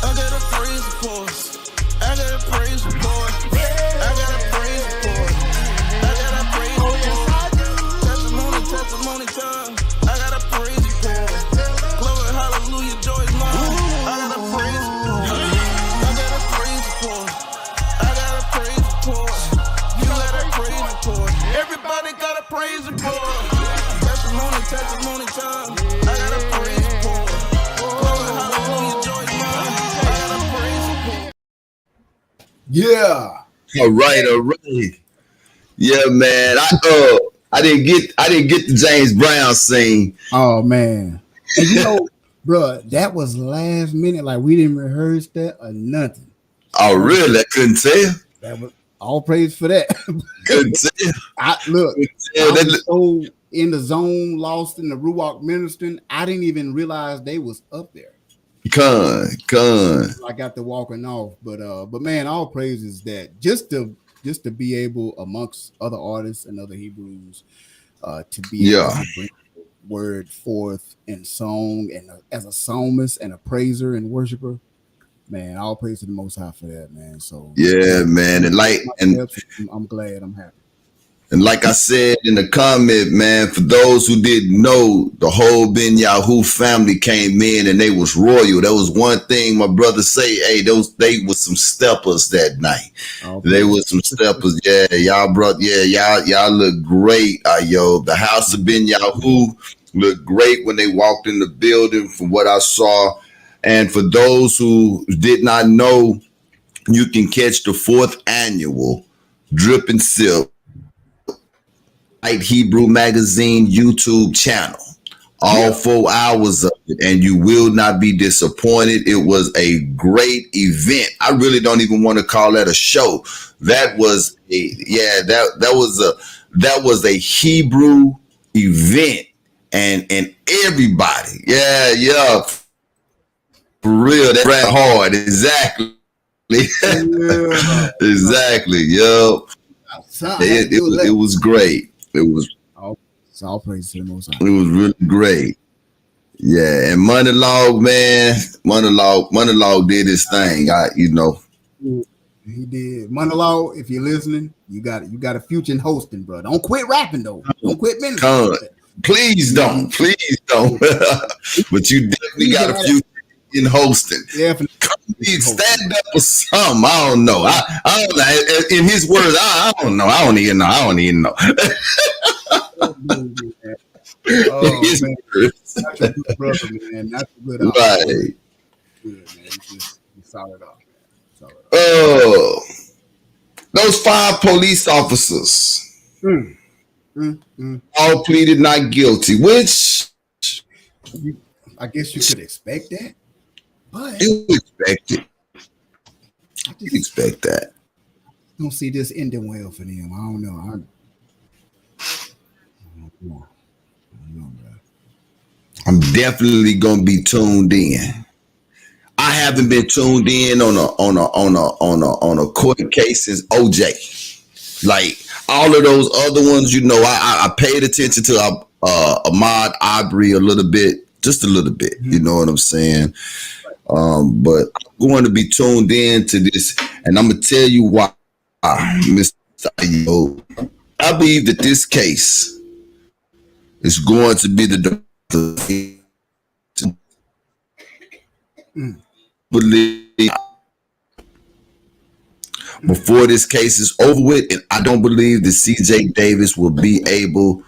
I got a praise report. I got a praise report. I got a praise report. I got a praise report. Testimony time. I got a praise report. Glory, hallelujah, joy is mine. I got a praise report. I got a praise report. I got a praise report. You got a praise report. Everybody got a praise report. Testimony time. I got a praise report. Glory, hallelujah, joy is mine. I got a praise report. Yeah. All right. Yeah, man. I didn't get the James Brown scene. Oh man. And you know, bro, that was last minute. Like we didn't rehearse that or nothing. Oh, really? I couldn't tell. That was all praise for that. Couldn't tell. I was so in the zone, lost in the Ruach ministering. I didn't even realize they was up there. Con. I got to walking off, but man, all praises that just to be able amongst other artists and other Hebrews to be able to bring the word forth in song and as a psalmist and a praiser and worshiper, man, all praise to the Most High for that, man. So yeah, man, and I'm glad, I'm happy. And like I said in the comment, man, for those who didn't know, the whole Ben Yahoo family came in and they was royal. That was one thing my brother say, hey, they was some steppers that night. Okay. They was some steppers. Yeah, y'all look great. The house of Ben Yahoo looked great when they walked in the building from what I saw. And for those who did not know, you can catch the 4th annual Drip and Sip Hebrew Magazine YouTube channel. All 4 hours of it, and you will not be disappointed. It was a great event. I really don't even want to call that a show. That was that was a Hebrew event, and everybody, for real, that ran hard. Exactly. Exactly. It was great. It was all praise to the Most High. It was really great. Yeah, and Monologue, man, Monologue did his thing. He did. Monologue, if you're listening, you got a future in hosting, bro. Don't quit rapping though. Don't quit ministering. Please don't. But you definitely got a future in hosting. Definitely. Stand up or something. I don't know. I don't know. In his words, I don't know. I don't even know. Oh, man. That's a good brother, man. That's a good right. Good, man. Just solid off, man. Those 5 police officers all pleaded not guilty, which I guess you could expect that. But you expect it. You expect that. I don't see this ending well for them. I don't know. I don't know, bro. I'm definitely gonna be tuned in. I haven't been tuned in on a court case since OJ. Like all of those other ones, I paid attention to. Ahmaud Arbery a little bit, just a little bit. You know what I'm saying? But I'm going to be tuned in to this, and I'm gonna tell you why, Mr. Yo. I believe that this case is going to be the believe before this case is over with, and I don't believe that CJ Davis will be able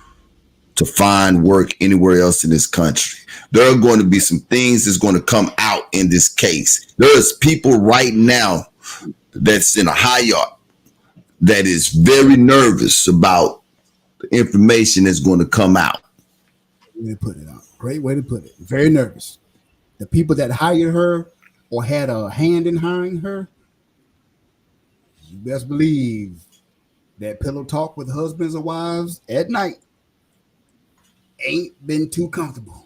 to find work anywhere else in this country. There are going to be some things that's going to come out in this case. There's people right now that's in a high that is very nervous about the information that's going to come out. Way to put it out. Great way to put it. Very nervous. The people that hired her or had a hand in hiring her, you best believe that pillow talk with husbands or wives at night ain't been too comfortable.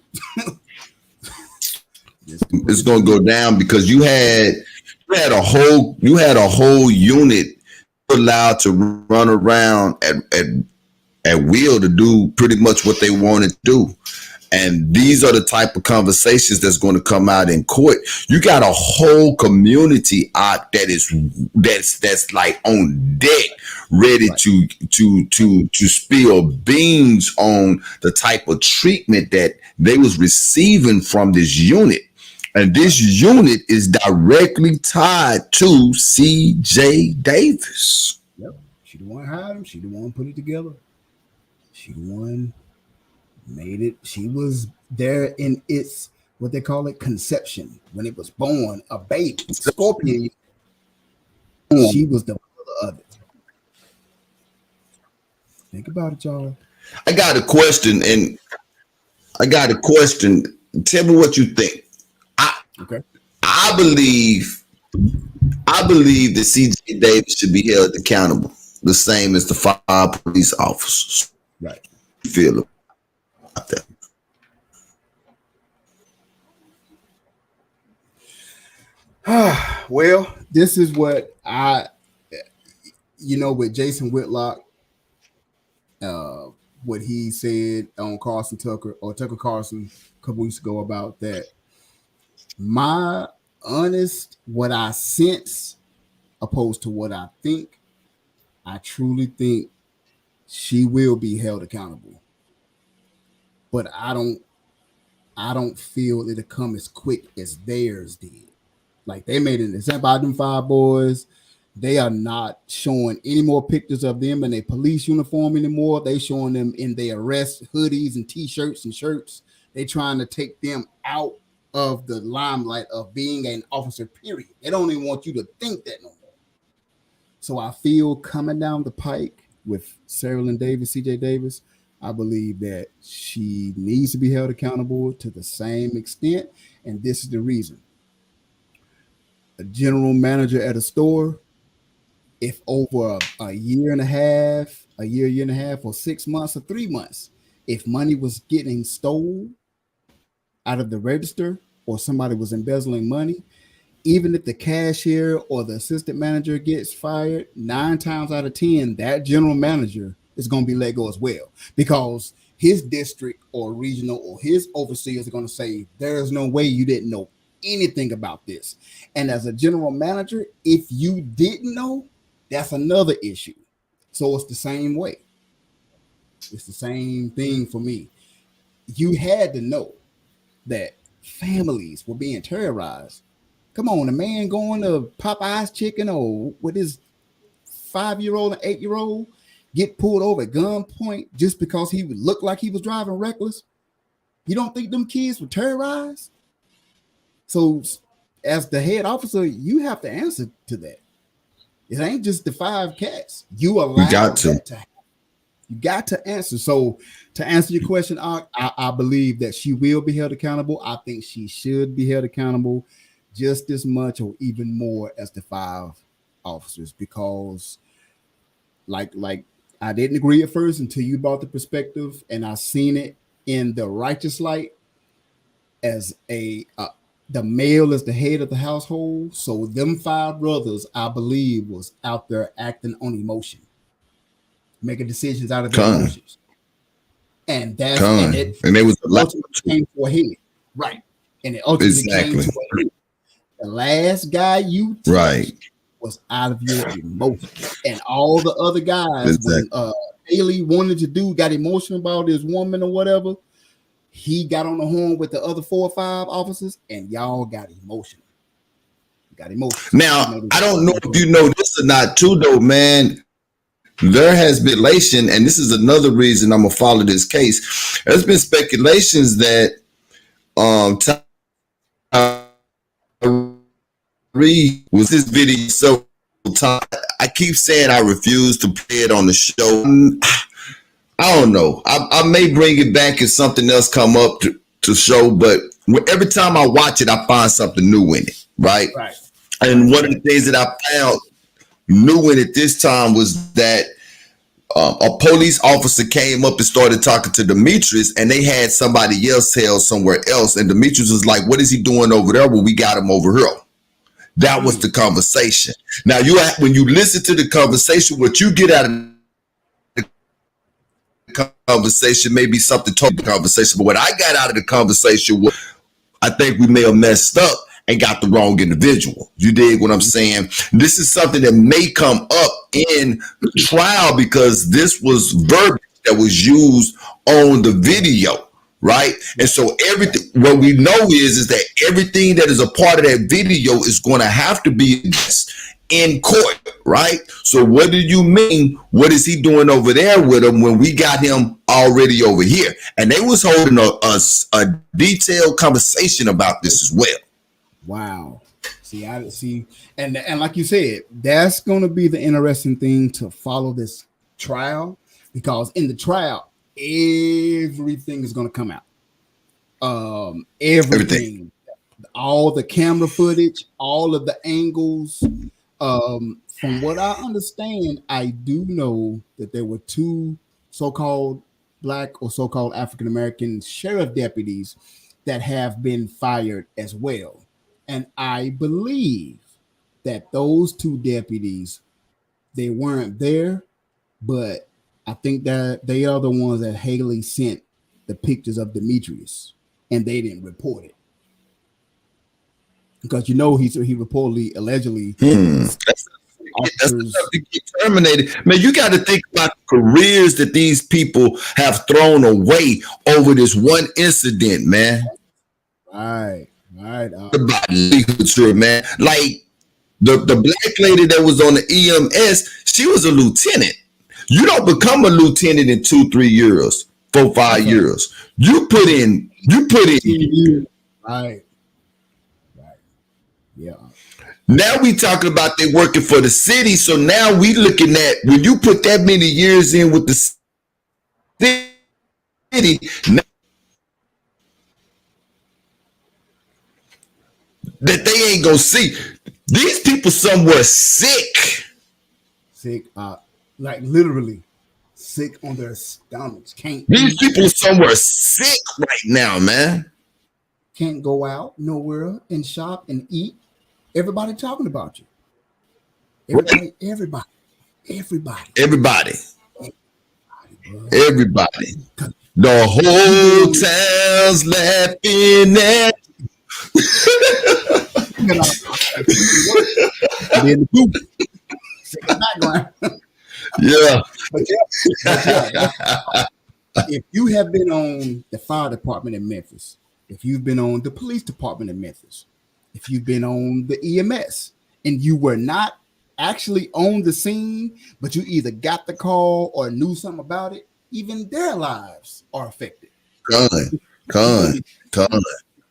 It's going to go down because you had a whole unit allowed to run around at will to do pretty much what they wanted to do. And these are the type of conversations that's going to come out in court. You got a whole community out that's like on deck, ready to spill beans on the type of treatment that they was receiving from this unit. And this unit is directly tied to CJ Davis. Yep. She the one hired him. She the one put it together. She the one made it. She was there in its, what they call it, conception. When it was born, a baby, Scorpion. She was the mother of it. Think about it, y'all. I got a question. Tell me what you think. I believe that CJ Davis should be held accountable, the same as the 5 police officers. Right. You feel about that? Well, this is what with Jason Whitlock, what he said on Tucker Carlson a couple weeks ago about that. My honest, what I sense, opposed to what I think, I truly think she will be held accountable. But I don't feel it'll come as quick as theirs did. Like, they made an example out of them 5 boys. They are not showing any more pictures of them in their police uniform anymore. They showing them in their arrest hoodies and t-shirts and shirts. They trying to take them out of the limelight of being an officer, period. They don't even want you to think that no more. So I feel coming down the pike with Sarah Davis, CJ Davis, I believe that she needs to be held accountable to the same extent. And this is the reason. A general manager at a store, if over a year and a half, or 6 months or 3 months, if money was getting stolen out of the register or somebody was embezzling money, even if the cashier or the assistant manager gets fired, 9 times out of 10, that general manager is going to be let go as well, because his district or regional or his overseers are going to say, there's no way you didn't know anything about this. And as a general manager, if you didn't know, that's another issue. So it's the same way. It's the same thing for me. You had to know that families were being terrorized. Come on, a man going to Popeye's Chicken or with his 5-year-old and 8-year-old get pulled over at gunpoint just because he would look like he was driving reckless. You don't think them kids were terrorized? So as the head officer, you have to answer to that. It ain't just the 5 cats. You got to answer. So to answer your question, I believe that she will be held accountable. I think she should be held accountable just as much or even more as the 5 officers, because like I didn't agree at first until you brought the perspective, and I seen it in the righteous light as the male is the head of the household. So them 5 brothers, I believe, was out there acting on emotion, making decisions out of their emotions. And it was ultimately came to a head. Right. And it ultimately came exactly. to a head. The last guy you touched Right. was out of your emotion. And all the other guys, Exactly. when Haley wanted to got emotional about his woman or whatever, he got on the horn with the other 4 or 5 officers, and y'all got emotional. Now, I don't know if you know this or not, too, though, man. There has been speculation, and this is another reason I'm gonna follow this case. There's been speculations that Tyree was this video so time. I keep saying I refuse to play it on the show. I don't know. I may bring it back if something else come up to show, but every time I watch it, I find something new in it, right? Right. And one of the things that I found new in it this time was that a police officer came up and started talking to Demetrius, and they had somebody else held somewhere else, and Demetrius was like, "What is he doing over there? Well, we got him over here." That was the conversation. Now, when you listen to the conversation, what you get out of the conversation may be something totally conversation, but what I got out of the conversation was, I think we may have messed up and got the wrong individual. You dig what I'm saying? This is something that may come up in trial because this was verbiage that was used on the video, right? And so everything, what we know is that everything that is a part of that video is going to have to be in court, right? So what do you mean? What is he doing over there with him when we got him already over here? And they was holding a detailed conversation about this as well. Wow. See, and like you said, that's going to be the interesting thing to follow this trial, because in the trial, everything is going to come out. Everything, all the camera footage, all of the angles. From what I understand, I do know that there were 2 so-called Black or so-called African-American sheriff deputies that have been fired as well. And I believe that those 2 deputies, they weren't there, but I think that they are the ones that Haley sent the pictures of Demetrius, and they didn't report it. Because he reportedly, allegedly, that's to get terminated. Man, you got to think about the careers that these people have thrown away over this one incident, man. Right. About man. Like the black lady that was on the EMS, she was a lieutenant. You don't become a lieutenant in 2-3 years, 4-5 years. You put in. Right. Yeah. Now we talking about they working for the city. So now we looking at when you put that many years in with the city, that they ain't gonna see. These people somewhere sick. Like literally sick on their stomachs. These people are somewhere sick right now, man. Can't go out nowhere and shop and eat. Everybody talking about you. Everybody. The whole town's laughing at. Yeah. If you have been on the fire department in Memphis, if you've been on the police department in Memphis, if you've been on the EMS and you were not actually on the scene, but you either got the call or knew something about it, even their lives are affected. Con.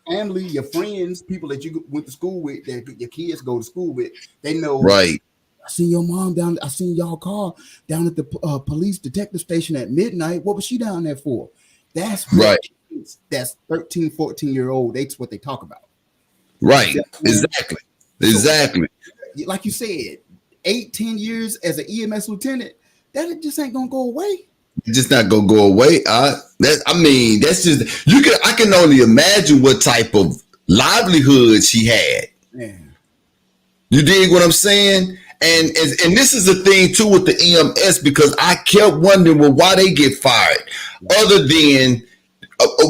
Family, your friends, people that you went to school with, that your kids go to school with, they know. Right. I seen your mom down. I seen y'all car down at the police detective station at midnight. What was she down there for? That's right. That's 13, 14-year-old. That's what they talk about. Right. Exactly. So, like you said, 8-10 years as an EMS lieutenant, that just ain't gonna go away. It's just not gonna go away. That's just I can only imagine what type of livelihood she had. Man. You dig what I'm saying? And this is the thing too with the EMS, because I kept wondering, well, why they get fired, other than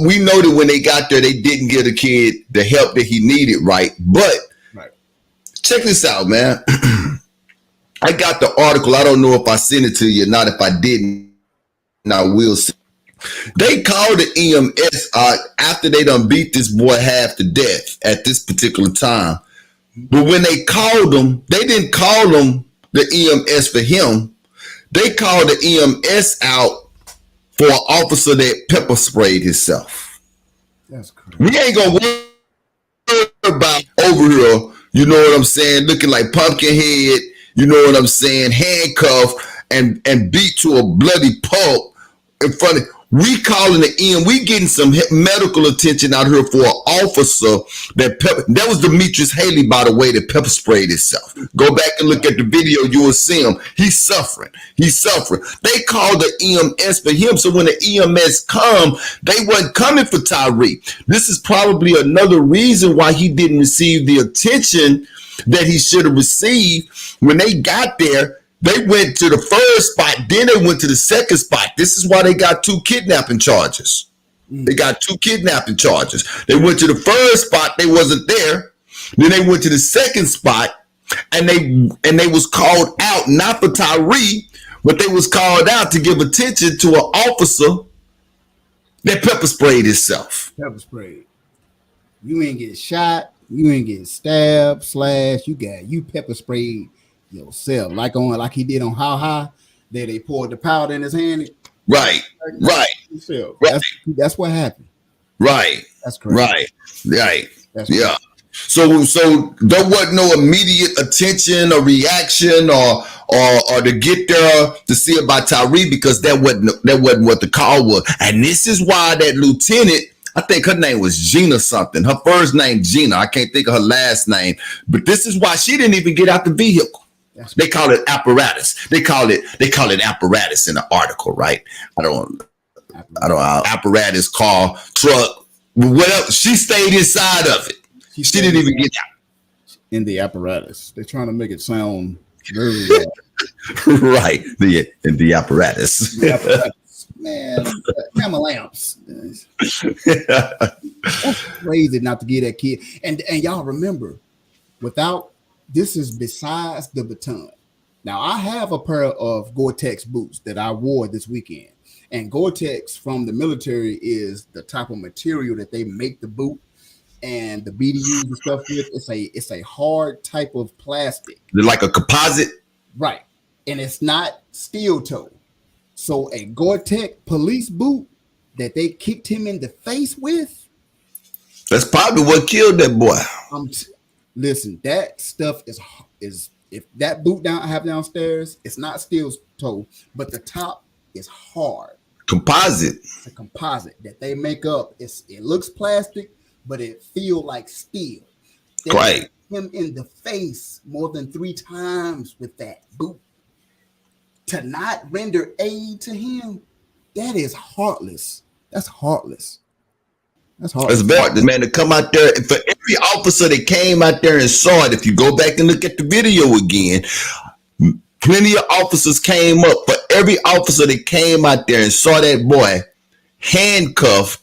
we know that when they got there, they didn't give the kid the help that he needed, right? But check this out, man. I got the article. I don't know if I sent it to you or not. If I didn't, I will see. They called the EMS after they done beat this boy half to death at this particular time. But when they called him, they didn't call him the EMS for him. They called the EMS out for an officer that pepper sprayed himself. That's crazy. We ain't gonna worry about over here, you know what I'm saying, looking like Pumpkinhead, you know what I'm saying, handcuffed and beat to a bloody pulp in front of. We calling the EM. We getting some medical attention out here for an officer that was Demetrius Haley, by the way, that pepper sprayed himself. Go back and look at the video. You will see him. He's suffering. They called the EMS for him. So when the EMS come, they wasn't coming for Tyree. This is probably another reason why he didn't receive the attention that he should have received. When they got there, they went to the first spot, then they went to the second spot. This is why they got 2 kidnapping charges. They got 2 kidnapping charges. They went to the first spot, they wasn't there. Then they went to the second spot, and they was called out, not for Tyree, but they was called out to give attention to an officer that pepper sprayed himself. Pepper sprayed. You ain't get shot, you ain't get stabbed, slashed, you pepper sprayed yourself, like he did on How High. There they poured the powder in his hand. Right. That's what happened. Right. That's correct. Right. That's yeah. Correct. So there wasn't no immediate attention or reaction or to get there to see about Tyree, because that wasn't what the call was. And this is why that lieutenant, I think her name was Gina something. Her first name Gina. I can't think of her last name. But this is why she didn't even get out the vehicle. They call it apparatus. They call it apparatus in the article, right? I don't apparatus, car, truck, whatever. She stayed inside of it. She didn't even get out. In the apparatus. They're trying to make it sound very right. In the apparatus. The apparatus. Man, camera lamps. That's crazy not to get that kid. And y'all remember, this is besides the baton. Now, I have a pair of Gore-Tex boots that I wore this weekend. And Gore-Tex from the military is the type of material that they make the boot and the BDUs and stuff with. It's a hard type of plastic. They're like a composite. Right. And it's not steel toe. So a Gore-Tex police boot that they kicked him in the face with. That's probably what killed that boy. Listen, that stuff is if that boot I have downstairs, it's not steel toe, but the top is hard. Composite. It's a composite that they make up. It looks plastic, but it feels like steel. They right. Him in the face more than 3 times with that boot. To not render aid to him, that is heartless. That's heartless. That's bad, man, to come out there. For every officer that came out there and saw it, if you go back and look at the video again, plenty of officers came up. For every officer that came out there and saw that boy handcuffed,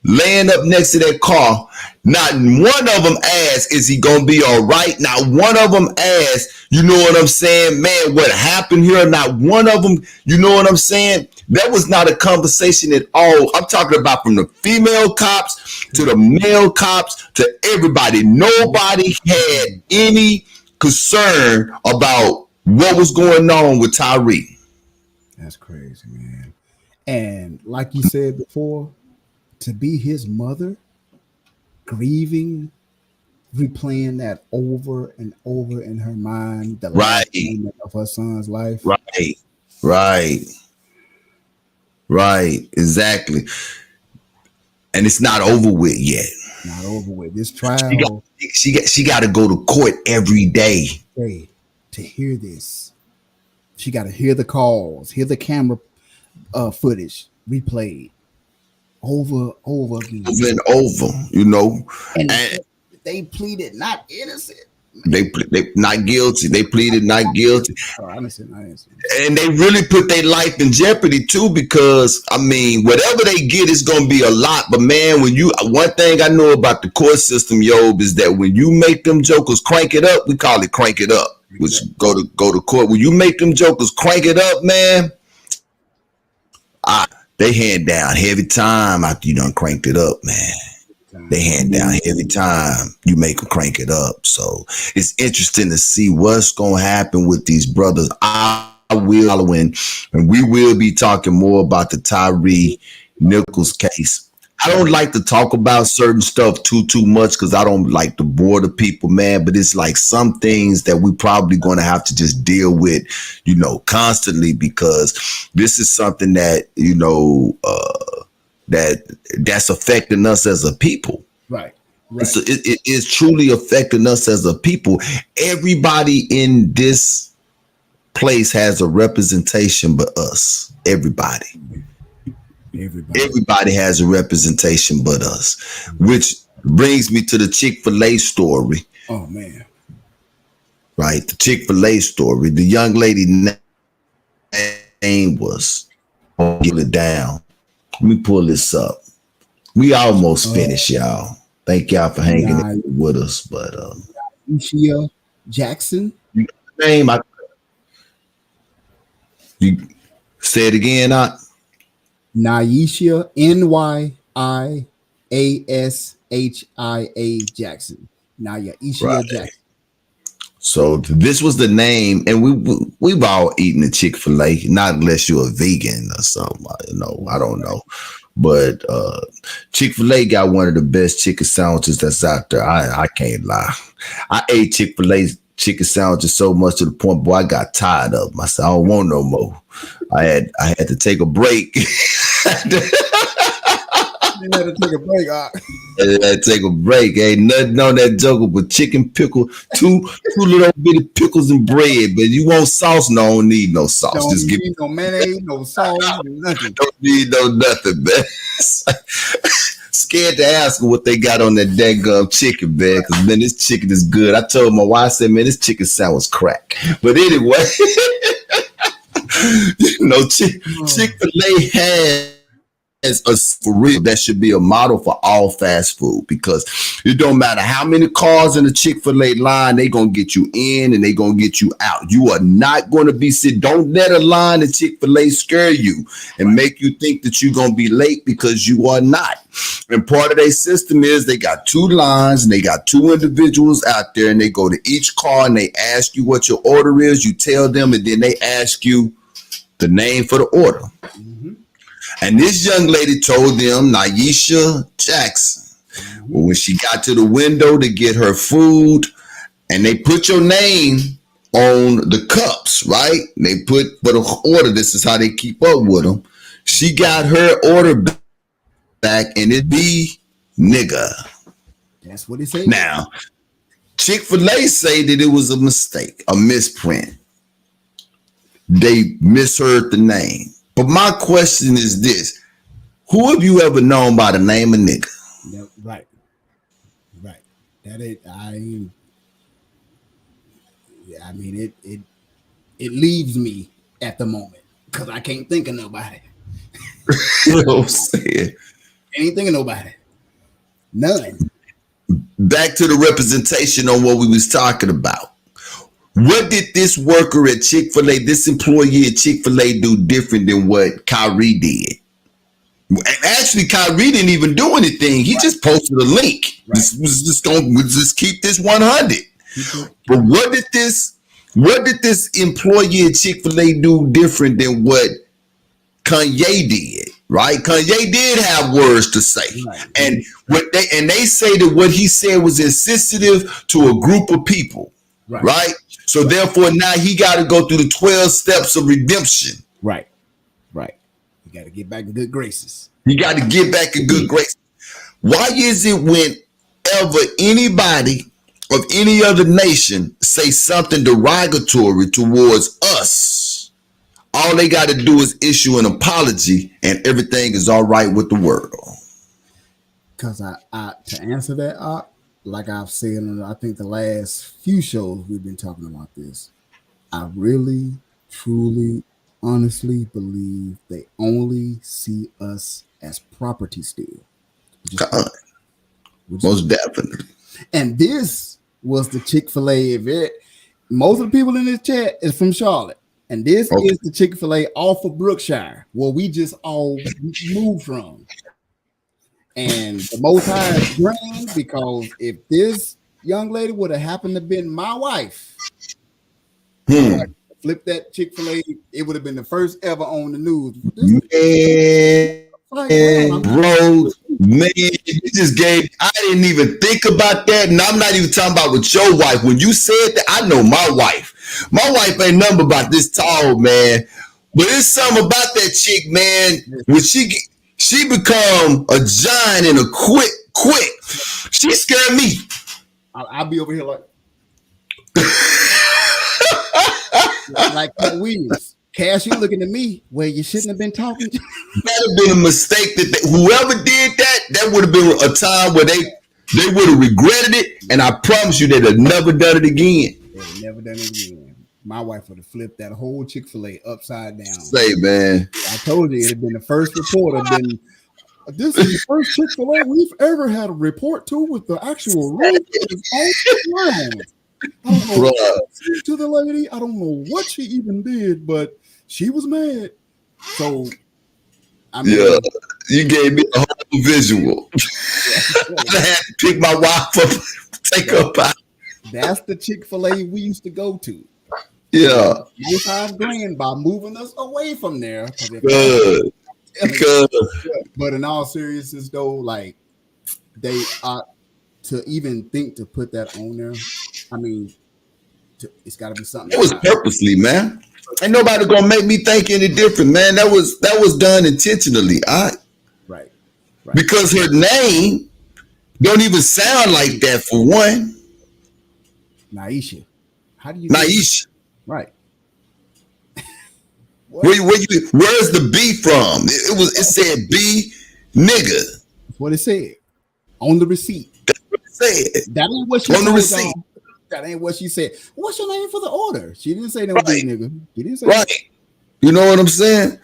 laying up next to that car, not one of them asked, is he gonna be all right? Not one of them asked, you know what I'm saying, man, what happened here? Not one of them, you know what I'm saying? That was not a conversation at all. I'm talking about from the female cops to the male cops to everybody. Nobody had any concern about what was going on with Tyree. That's crazy, man. And like you said before, to be his mother, grieving, replaying that over and over in her mind, the last moment of her son's life. Right, exactly. And it's not over with yet. Not over with. This trial. She got to go to court every day. To hear this. She got to hear the calls, hear the camera footage replayed over again. Over and over, you know. And they pleaded not innocent. They not guilty. They pleaded not guilty. Oh, I understand. And they really put their life in jeopardy too, because I mean, whatever they get is gonna be a lot. But man, one thing I know about the court system, Yob, is that when you make them jokers crank it up, we call it crank it up. Which go to court. When you make them jokers crank it up, man, they hand down heavy time after you done cranked it up, man. They hand down heavy time. You make them crank it up. So it's interesting to see what's going to happen with these brothers. I will follow in, and we will be talking more about the Tyree Nichols case. I don't like to talk about certain stuff too much because I don't like to bore the people, man. But it's like some things that we probably going to have to just deal with, constantly, because this is something that, that's affecting us as a people. Right. So it is truly affecting us as a people. Everybody in this place has a representation but us. Everybody has a representation but us, which brings me to the Chick-fil-A story. Oh man. Right. The Chick-fil-A story. The young lady name was, get it down. Let me pull this up. We almost finished, y'all. Thank y'all for hanging with us. But Naisha Jackson. You got the name? You say it again, Naisha, Nyishia Jackson. Naisha Jackson. So this was the name, and we've all eaten the Chick-fil-A, not unless you're a vegan or something. I don't know. But Chick-fil-A got one of the best chicken sandwiches that's out there. I can't lie. I ate Chick-fil-A chicken sandwiches so much to the point, boy, I got tired of them. I said, I don't want no more. I had to take a break. You had to take a break. I had to take a break. Ain't nothing on that joker but chicken pickle, two little bitty pickles and bread. But you want sauce? No, I don't need no sauce. Don't Just need no mayonnaise, no sauce, nothing. Don't need no nothing, man. Scared to ask them what they got on that daggum chicken, man. Because man, this chicken is good. I told my wife, I said, man, this chicken sandwich crack. But anyway, Chick-fil-A has for real, that should be a model for all fast food, because it don't matter how many cars in the Chick-fil-A line, they gonna get you in and they gonna get you out. You are not gonna be sick. Don't let a line at Chick-fil-A scare you and make you think that you're gonna be late, because you are not. And part of their system is they got two lines and they got two individuals out there, and they go to each car and they ask you what your order is. You tell them, and then they ask you the name for the order. And this young lady told them, Naisha Jackson. Well, when she got to the window to get her food, and they put your name on the cups, right? They put for the order. This is how they keep up with them. She got her order back, and it be nigga. That's what it says. Now, Chick-fil-A say that it was a mistake, a misprint. They misheard the name. But my question is this: who have you ever known by the name of nigga? No, right. That it. I mean, it leaves me at the moment because I can't think of nobody. You know what I'm saying? Ain't thinking of nobody. None. Back to the representation on what we was talking about. What did this worker at Chick-fil-A, this employee at Chick-fil-A, do different than what Kyrie did? And actually, Kyrie didn't even do anything. He just posted a link. Right. This was just keep this 100. But what did this employee at Chick-fil-A do different than what Kanye did? Right? Kanye did have words to say. Right. And they say that what he said was insensitive to a group of people. Right? So therefore, now he got to go through the 12 steps of redemption. Right. You got to get back in good graces. You got to get back in good graces. Why is it whenever anybody of any other nation say something derogatory towards us, all they got to do is issue an apology and everything is all right with the world? Because I to answer that, like I've said on I think the last few shows we've been talking about this. I really, truly, honestly believe they only see us as property still. Most definitely. And this was the Chick-fil-A event. Most of the people in this chat is from Charlotte. And this is the Chick-fil-A off of Brookshire, where we just all moved from. And the Most High is grand, because if this young lady would have happened to been my wife, flip that Chick-fil-A, it would have been the first ever on the news. Man, you just gave. I didn't even think about that, and I'm not even talking about with your wife. When you said that, I know my wife. My wife ain't nothing about this tall, man. But it's something about that chick, man. When she become a giant in a quick. She scared me. I'll be over here like Cat Williams. Cash, you looking at me where you shouldn't have been talking. That have been a mistake that whoever did that would have been a time where they would have regretted it, and I promise you they'd have never done it again. They'd have never done it again. My wife would have flipped that whole Chick-fil-A upside down. Say, man. I told you it'd have been the first report. This is the first Chick-fil-A we've ever had a report to with the actual room on. I don't know what to the lady. I don't know what she even did, but she was mad. So, I mean, you gave me a whole visual. I had to pick my wife up, take her out. That's the Chick-fil-A we used to go to. Yeah. $5 grand by moving us away from there. Good. But in all seriousness, though, like they are to even think to put that on there. I mean, it's got to be something. It was purposely, man. Ain't nobody gonna make me think any different, man. That was done intentionally. Right. Because her name don't even sound like that for one. Naisha. How do you? Naisha. Right. Where's the B from? It said B nigga. That's what it said on the receipt. That's what it said. That ain't what she on the receipt. That ain't what she said. What's your name for the order? She didn't say no B nigga. She didn't say right. That. You know what I'm saying?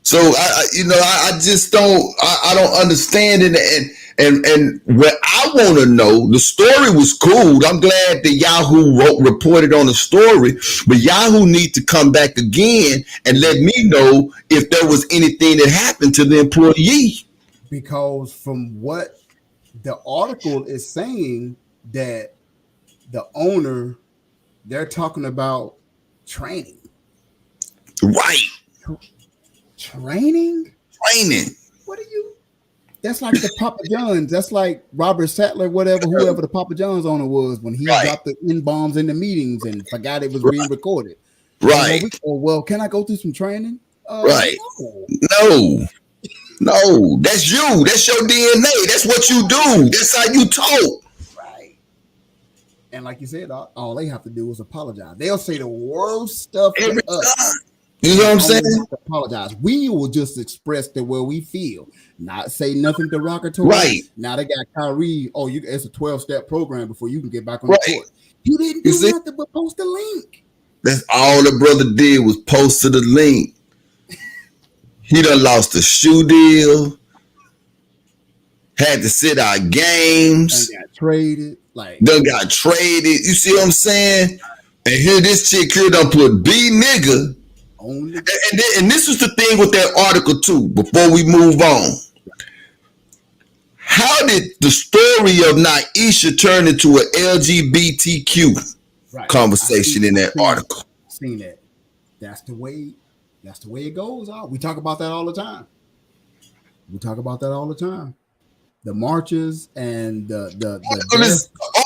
So I just don't understand it, and what I want to know, the story was cool. I'm glad that Yahoo reported on the story, but Yahoo need to come back again and let me know if there was anything that happened to the employee. Because from what the article is saying, that the owner, they're talking about training. Right. Training? What are you? That's like the Papa John's. That's like Robert Sattler, whoever the Papa John's owner was when he dropped the N-bombs in the meetings and forgot it was being recorded. Right. Well, can I go through some training? Right. No, that's you. That's your DNA. That's what you do. That's how you talk. Right. And like you said, all they have to do is apologize. They'll say the worst stuff every to us. time. You know what I'm saying? Apologize. We will just express the way we feel, not say nothing derogatory. Right. Now they got Kyrie. Oh, it's a 12-step program before you can get back on the court. He didn't do nothing but post a link. That's all the brother did was post to the link. He done lost a shoe deal. Had to sit out games. Done got traded. You see what I'm saying? And here this chick here done put B nigga. And this was the thing with that article too, before we move on. How did the story of Naisha turn into an LGBTQ conversation in that article? Seen that. That's the way it goes. We talk about that all the time. The marches and the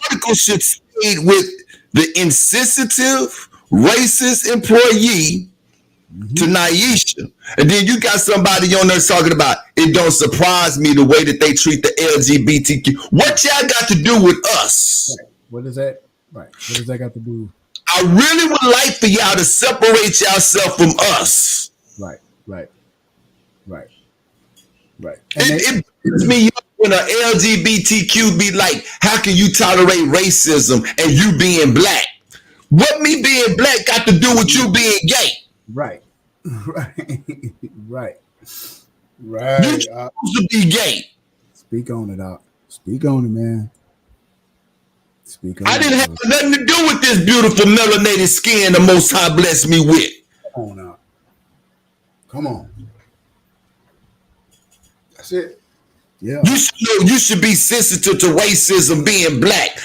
article should stay with the insensitive, racist employee to Naisha. And then you got somebody on there talking about, it don't surprise me the way that they treat the LGBTQ. What y'all got to do with us? Right. What is that? Right. What does that got to do? I really would like for y'all to separate yourself from us. Right. And it pisses me off when a LGBTQ be like, how can you tolerate racism and you being black? What me being black got to do with you being gay? Right. Right. Right. You supposed to be gay. Speak on it, Doc. Speak on it, man. Speak on it. I didn't have nothing to do with this beautiful melanated skin the Most High blessed me with. Come on now. Come on. That's it. Yeah. You should be sensitive to racism being black.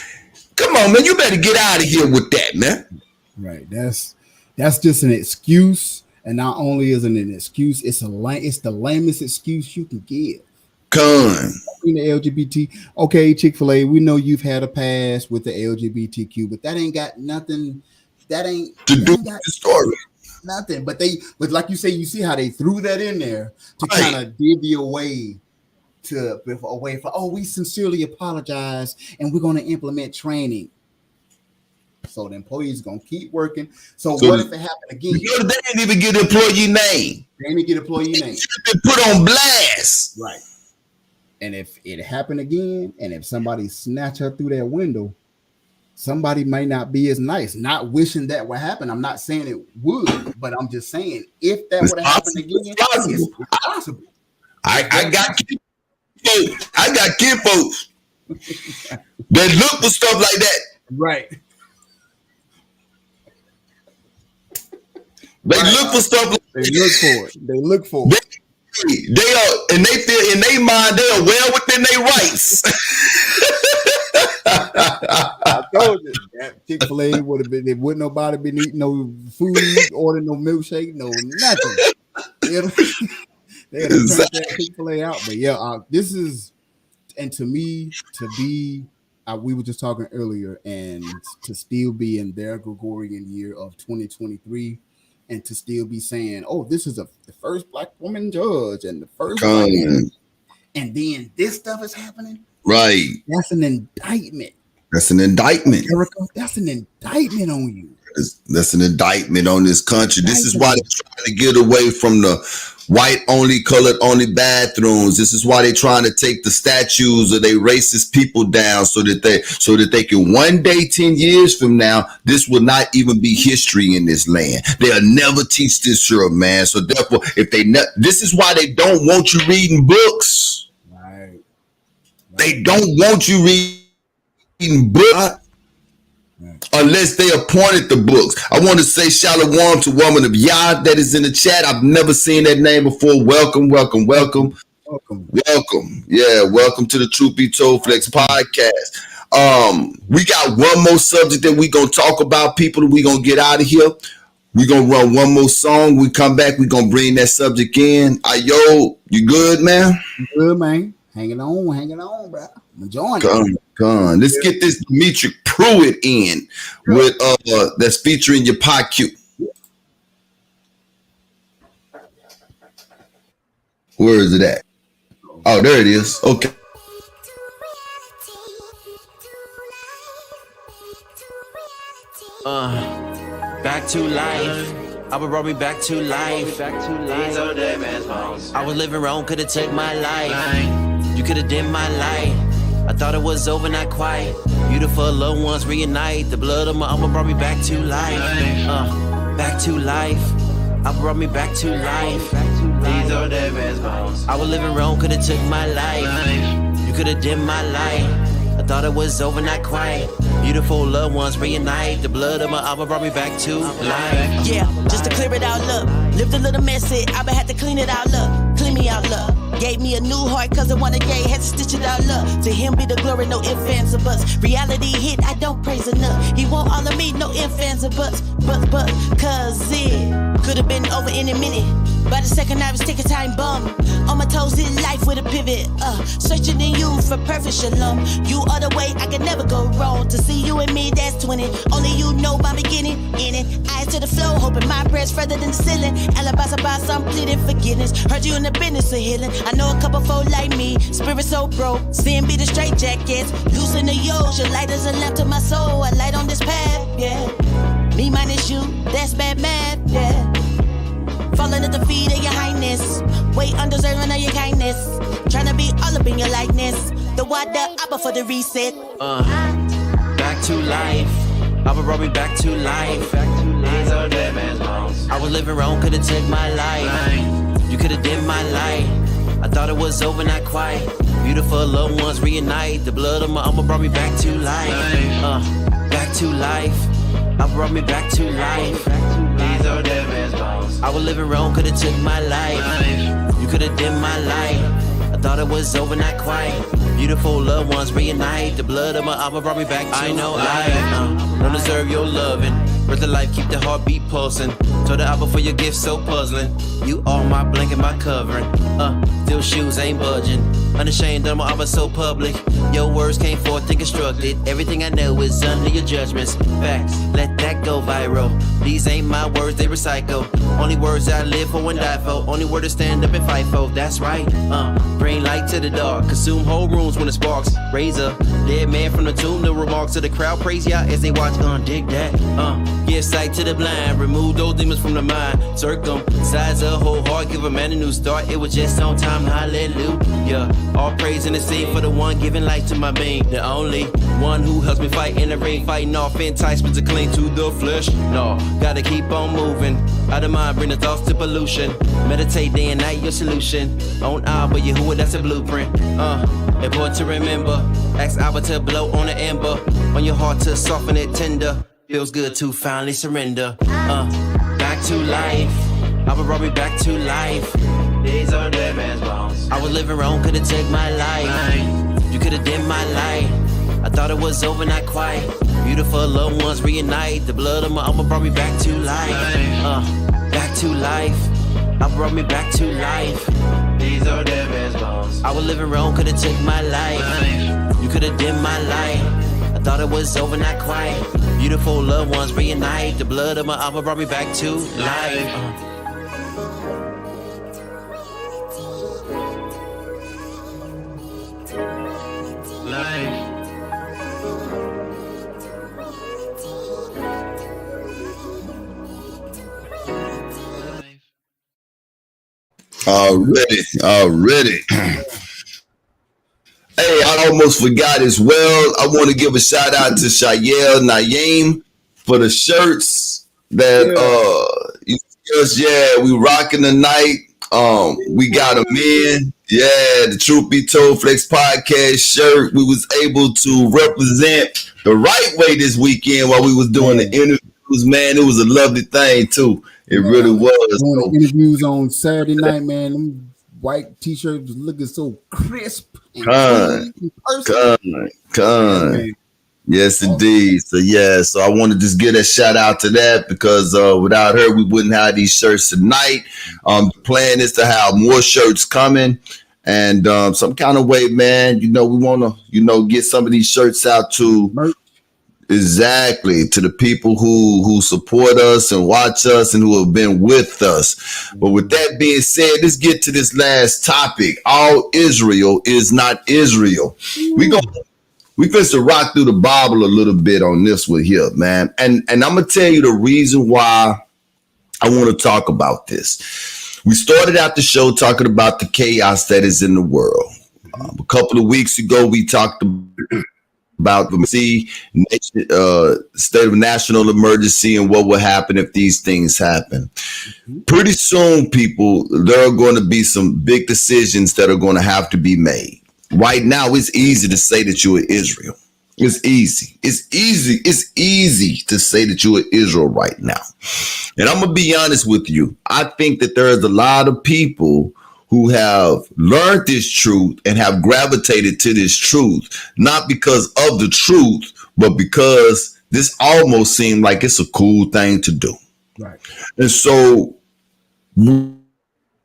Come on, man. You better get out of here with that, man. Right. That's just an excuse. And not only is it an excuse, it's the lamest excuse you can give. In the LGBT. Okay, Chick-fil-A, we know you've had a past with the LGBTQ, but that ain't got nothing. That ain't to do with the story. Nothing. But like you say, you see how they threw that in there to kind of divvy away from, we sincerely apologize and we're going to implement training. So the employees going to keep working. So what if it happened again? They didn't even get employee name. They didn't get employee name. Should have been put on blast. Right. And if it happened again, and if somebody snatch her through that window, somebody might not be as nice. Not wishing that would happen. I'm not saying it would, but I'm just saying if that would have happened again, it's possible. I got kinfolks. I got kinfolks that look for stuff like that. Right. They look for stuff like that. They look for it. They are, and they feel in their mind they are well within their rights. I told you that Chick-fil-A would have been. There wouldn't nobody been eating no food, ordering no milkshake, no nothing. They had to turn that Chick-fil-A out. But yeah, this is, and to me, to be, we were just talking earlier, and to still be in their Gregorian year of 2023. And to still be saying, this is the first black woman judge and the first black woman. And then this stuff is happening. Right. That's an indictment. That's an indictment. Erica, that's an indictment on you. That's an indictment on this country. This is why they're trying to get away from the white only, colored only bathrooms. This is why they're trying to take the statues of their racist people down so that they can one day, 10 years from now, this will not even be history in this land. They'll never teach this here, man. So therefore, this is why they don't want you reading books. Right. They don't want you reading books. Unless they appointed the books. I want to say shalom to Woman of Yah that is in the chat. I've never seen that name before. Welcome. Yeah, welcome to the Truth Be Told Flex podcast. We got one more subject that we're going to talk about, people, and we're going to get out of here. We're going to run one more song. We come back, we're going to bring that subject in. Ayo, you good, man? Good, man. Hanging on, bro. I'm enjoying it. Come on. Let's get this Dimitri Pruitt in with that's featuring your PQ. Where is it at? Oh, there it is. Okay. Back to life. Abba brought me back to life. I was living wrong, could've took my life. You could've dimmed my light. I thought it was over, not quite. Beautiful loved ones reunite. The blood of my Abba brought me back to life. Back to life. Abba brought me back to life. I was living wrong, could've took my life. You could've dimmed my light. I thought it was over, not quite. Beautiful loved ones reunite. The blood of my Abba brought me back to life. Yeah, just to clear it all up. Lived a little messy, Abba had to clean it all up. Clean me all up. Gave me a new heart cause I wanted gay, had to stitch it all up. To him be the glory, no ifs, ands, or buts. Reality hit, I don't praise enough. He want all of me, no ifs, ands, or buts. But, cause it could have been over in a minute. By the second I was taking time bum. On my toes in life with a pivot. Searching in you for perfect shalom. You are the way I can never go wrong. To see you and me, that's 20. Only you know my beginning in it. Eyes to the floor, hoping my prayers further than the ceiling. Alibis about some pleading forgiveness. Heard you in the business of healing. I know a couple folk like me. Spirit so broke. Sin be the straight jackets. Losing the yoke. Your light is a lamp to my soul. A light on this path, yeah. Me minus you, that's bad math, yeah. Falling at the feet of your highness. Wait, undeserving of your kindness. Tryna be all up in your likeness. The water, Abba for the reset. Back to life. Abba brought me back to life. These are dead man's bones. I was living wrong, could've took my life. You could've dimmed my light. I thought it was over, not quite. Beautiful loved ones reunite. The blood of my Abba brought me back to life. Back to life. Abba brought me back to life. These are dead man's bones. I was living wrong, could've took my life. You could've dimmed my light. I thought it was over, not quite. Beautiful loved ones reunite. The blood of my Abba brought me back to I know I don't deserve your loving. Breath of life, keep the heartbeat pulsing. Told the Abba for your gift so puzzling. You are my blanket, my covering. Still shoes ain't budging. Unashamed of my Abba so public. Your words came forth and constructed. Everything I know is under your judgments. Facts, let that go viral. These ain't my words, they recycle. Only words I live for and die for. Only word to stand up and fight for. That's right. Bring light to the dark. Consume whole rooms when it sparks. Raise a dead man from the tomb. The remarks of the crowd praise Yah as they watch. Dig that. Give sight to the blind. Remove those demons from the mind. Circumcise a whole heart. Give a man a new start. It was just on time. Hallelujah. All praise in the scene for the one giving life to my being. The only one who helps me fight in the ring. Fighting off enticements to cling to the flesh. No, gotta keep on moving. Out of mind, bring the thoughts to pollution. Meditate day and night, your solution. On Abba, Yahuwah, that's a blueprint. Important to remember. Ask Abba to blow on the ember. On your heart to soften it tender. Feels good to finally surrender. Back to life. Abba brought me back to life. These are dead man's bones. I was living wrong, could've took my life. You could've dimmed my light. I thought it was over, not quite. Beautiful loved ones reunite. The blood of my Abba brought me back to life. Back to life. Abba brought me back to life. These are dead man's bones. I was living wrong, could've took my life. You could've dimmed my light. I thought it was over, not quite. Beautiful loved ones reunite. The blood of my Abba brought me back to life. Already. Hey, I almost forgot as well. I want to give a shout out to Shayel Naeem for the shirts that we rocking tonight. We got them in. Yeah, the Truth Be Told Flex Podcast shirt. We was able to represent the right way this weekend while we was doing the interviews, man. It was a lovely thing too. It really was. Doing the interviews on Saturday night, man. Them white t-shirts was looking so crisp and Con. Yes, indeed. So I want to just give a shout out to that because without her, we wouldn't have these shirts tonight. The plan is to have more shirts coming, and some kind of way, man. We want to, get some of these shirts out to exactly to the people who support us and watch us and who have been with us. But with that being said, let's get to this last topic. All Israel is not Israel. We supposed to rock through the Bible a little bit on this one here, man. And I'm going to tell you the reason why I want to talk about this. We started out the show talking about the chaos that is in the world. A couple of weeks ago, we talked about the state of national emergency and what will happen if these things happen. Pretty soon, people, there are going to be some big decisions that are going to have to be made. Right now, it's easy to say that you are Israel. It's easy. It's easy to say that you are Israel right now. And I'm going to be honest with you. I think that there is a lot of people who have learned this truth and have gravitated to this truth, not because of the truth, but because this almost seemed like it's a cool thing to do. Right. And so we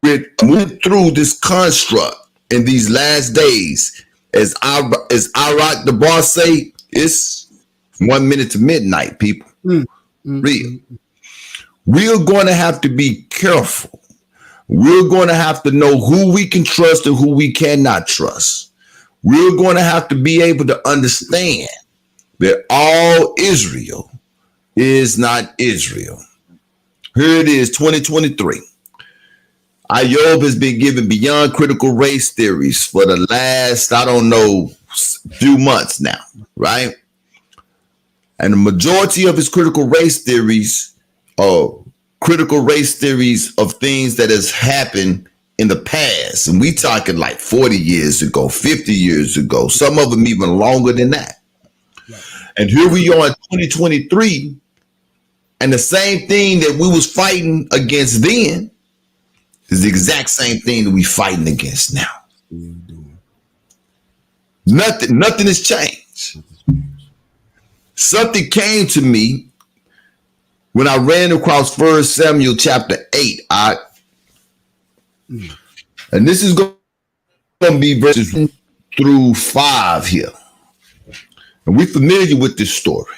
went through this construct in these last days. As I rock the bar say, it's 1 minute to midnight, people. Real. We're going to have to be careful. We're going to have to know who we can trust and who we cannot trust. We're going to have to be able to understand that all Israel is not Israel. Here it is, 2023. Ayob has been given beyond critical race theories for the last, I don't know, few months now, right? And the majority of his critical race theories are critical race theories of things that has happened in the past. And we talking like 40 years ago, 50 years ago, some of them even longer than that. Right. And here we are in 2023, and the same thing that we was fighting against then is the exact same thing that we fighting against now. Nothing has changed. Something came to me when I ran across 1 Samuel chapter 8. And this is going to be verses 1 through 5 here. And we're familiar with this story.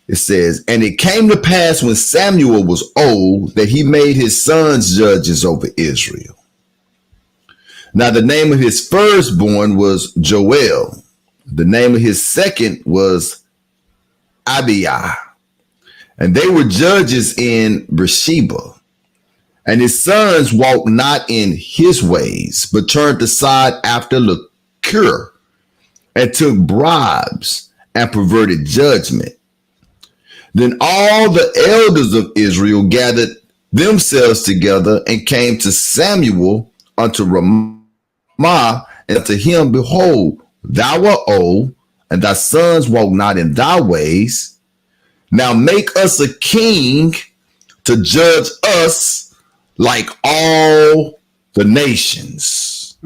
It says, and it came to pass when Samuel was old that he made his sons judges over Israel. Now the name of his firstborn was Joel. The name of his second was Abiah. And they were judges in Beersheba. And his sons walked not in his ways, but turned aside after lucre, and took bribes and perverted judgment. Then all the elders of Israel gathered themselves together and came to Samuel unto Ramah, and unto him, behold, thou art old, and thy sons walk not in thy ways. Now make us a king to judge us like all the nations.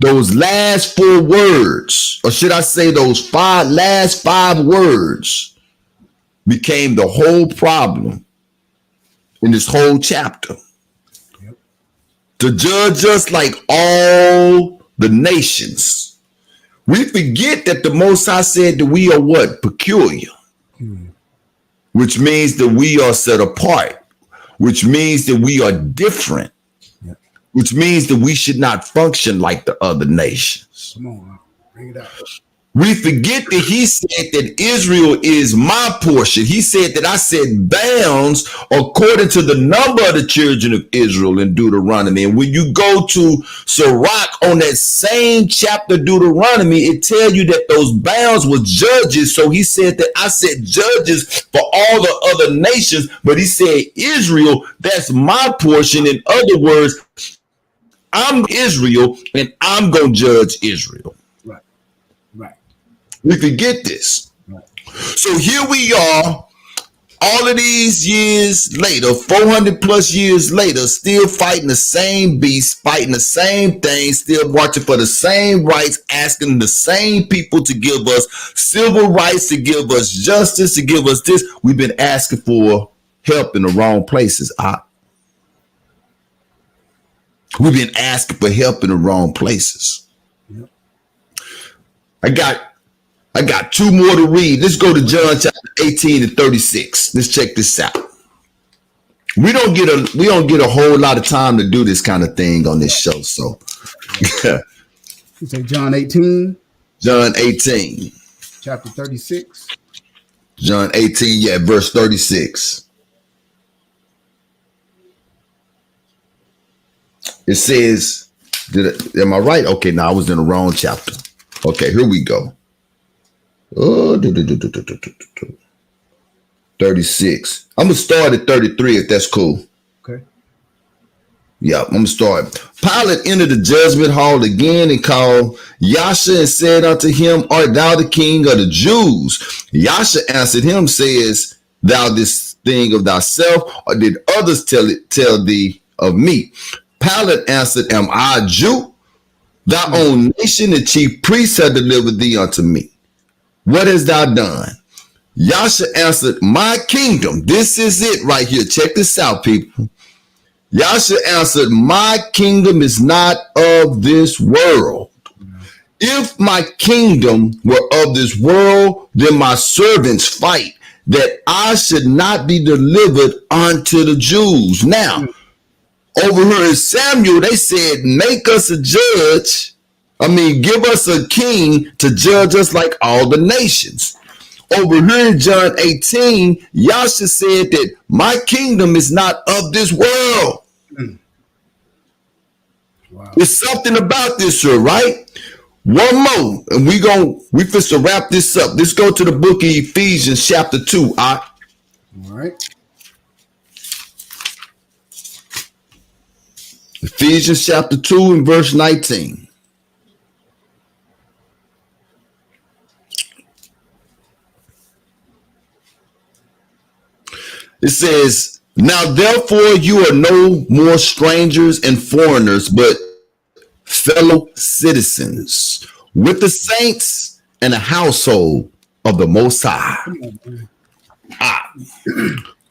Those last 4 words, or should I say those last 5 words, became the whole problem in this whole chapter. Yep. To judge us like all the nations. We forget that the Most High said that we are what? Peculiar. Which means that we are set apart. Which means that we are different. Which means that we should not function like the other nations. Come on, bring it up. We forget that he said that Israel is my portion. He said that I set bounds according to the number of the children of Israel in Deuteronomy. And when you go to Sirach on that same chapter Deuteronomy, it tells you that those bounds were judges. So he said that I set judges for all the other nations, but he said Israel, that's my portion. In other words, I'm Israel and I'm going to judge Israel. Right. We forget this. Right. So here we are, all of these years later, 400 plus years later, still fighting the same beast, fighting the same thing, still marching for the same rights, asking the same people to give us civil rights, to give us justice, to give us this. We've been asking for help in the wrong places. We've been asking for help in the wrong places. Yep. I got 2 more to read. Let's go to John chapter 18 and 36. Let's check this out. We don't get a whole lot of time to do this kind of thing on this show. So you say John 18? John 18. Chapter 36. John 18, verse 36. It says, am I right? Okay, now I was in the wrong chapter. Okay, here we go. 36. I'm going to start at 33 if that's cool. Okay. Yeah, I'm going to start. Pilate entered the judgment hall again and called Yasha and said unto him, art thou the king of the Jews? Yasha answered him, says thou this thing of thyself, or did others tell thee of me? Pilate answered, am I a Jew? Thy own nation and chief priests have delivered thee unto me. What hast thou done? Yasha answered, my kingdom. This is it right here. Check this out, people. Yasha answered, my kingdom is not of this world. If my kingdom were of this world, then my servants fight that I should not be delivered unto the Jews. Now, over here in Samuel, they said, make us a judge. Give us a king to judge us like all the nations. over here in John 18, Yasha said that my kingdom is not of this world. Wow. There's something about this, sir, right? One more, and we fit to wrap this up. Let's go to the book of Ephesians, chapter 2. All right. Ephesians chapter 2 and verse 19. It says, now therefore you are no more strangers and foreigners, but fellow citizens with the saints and the household of the Most High.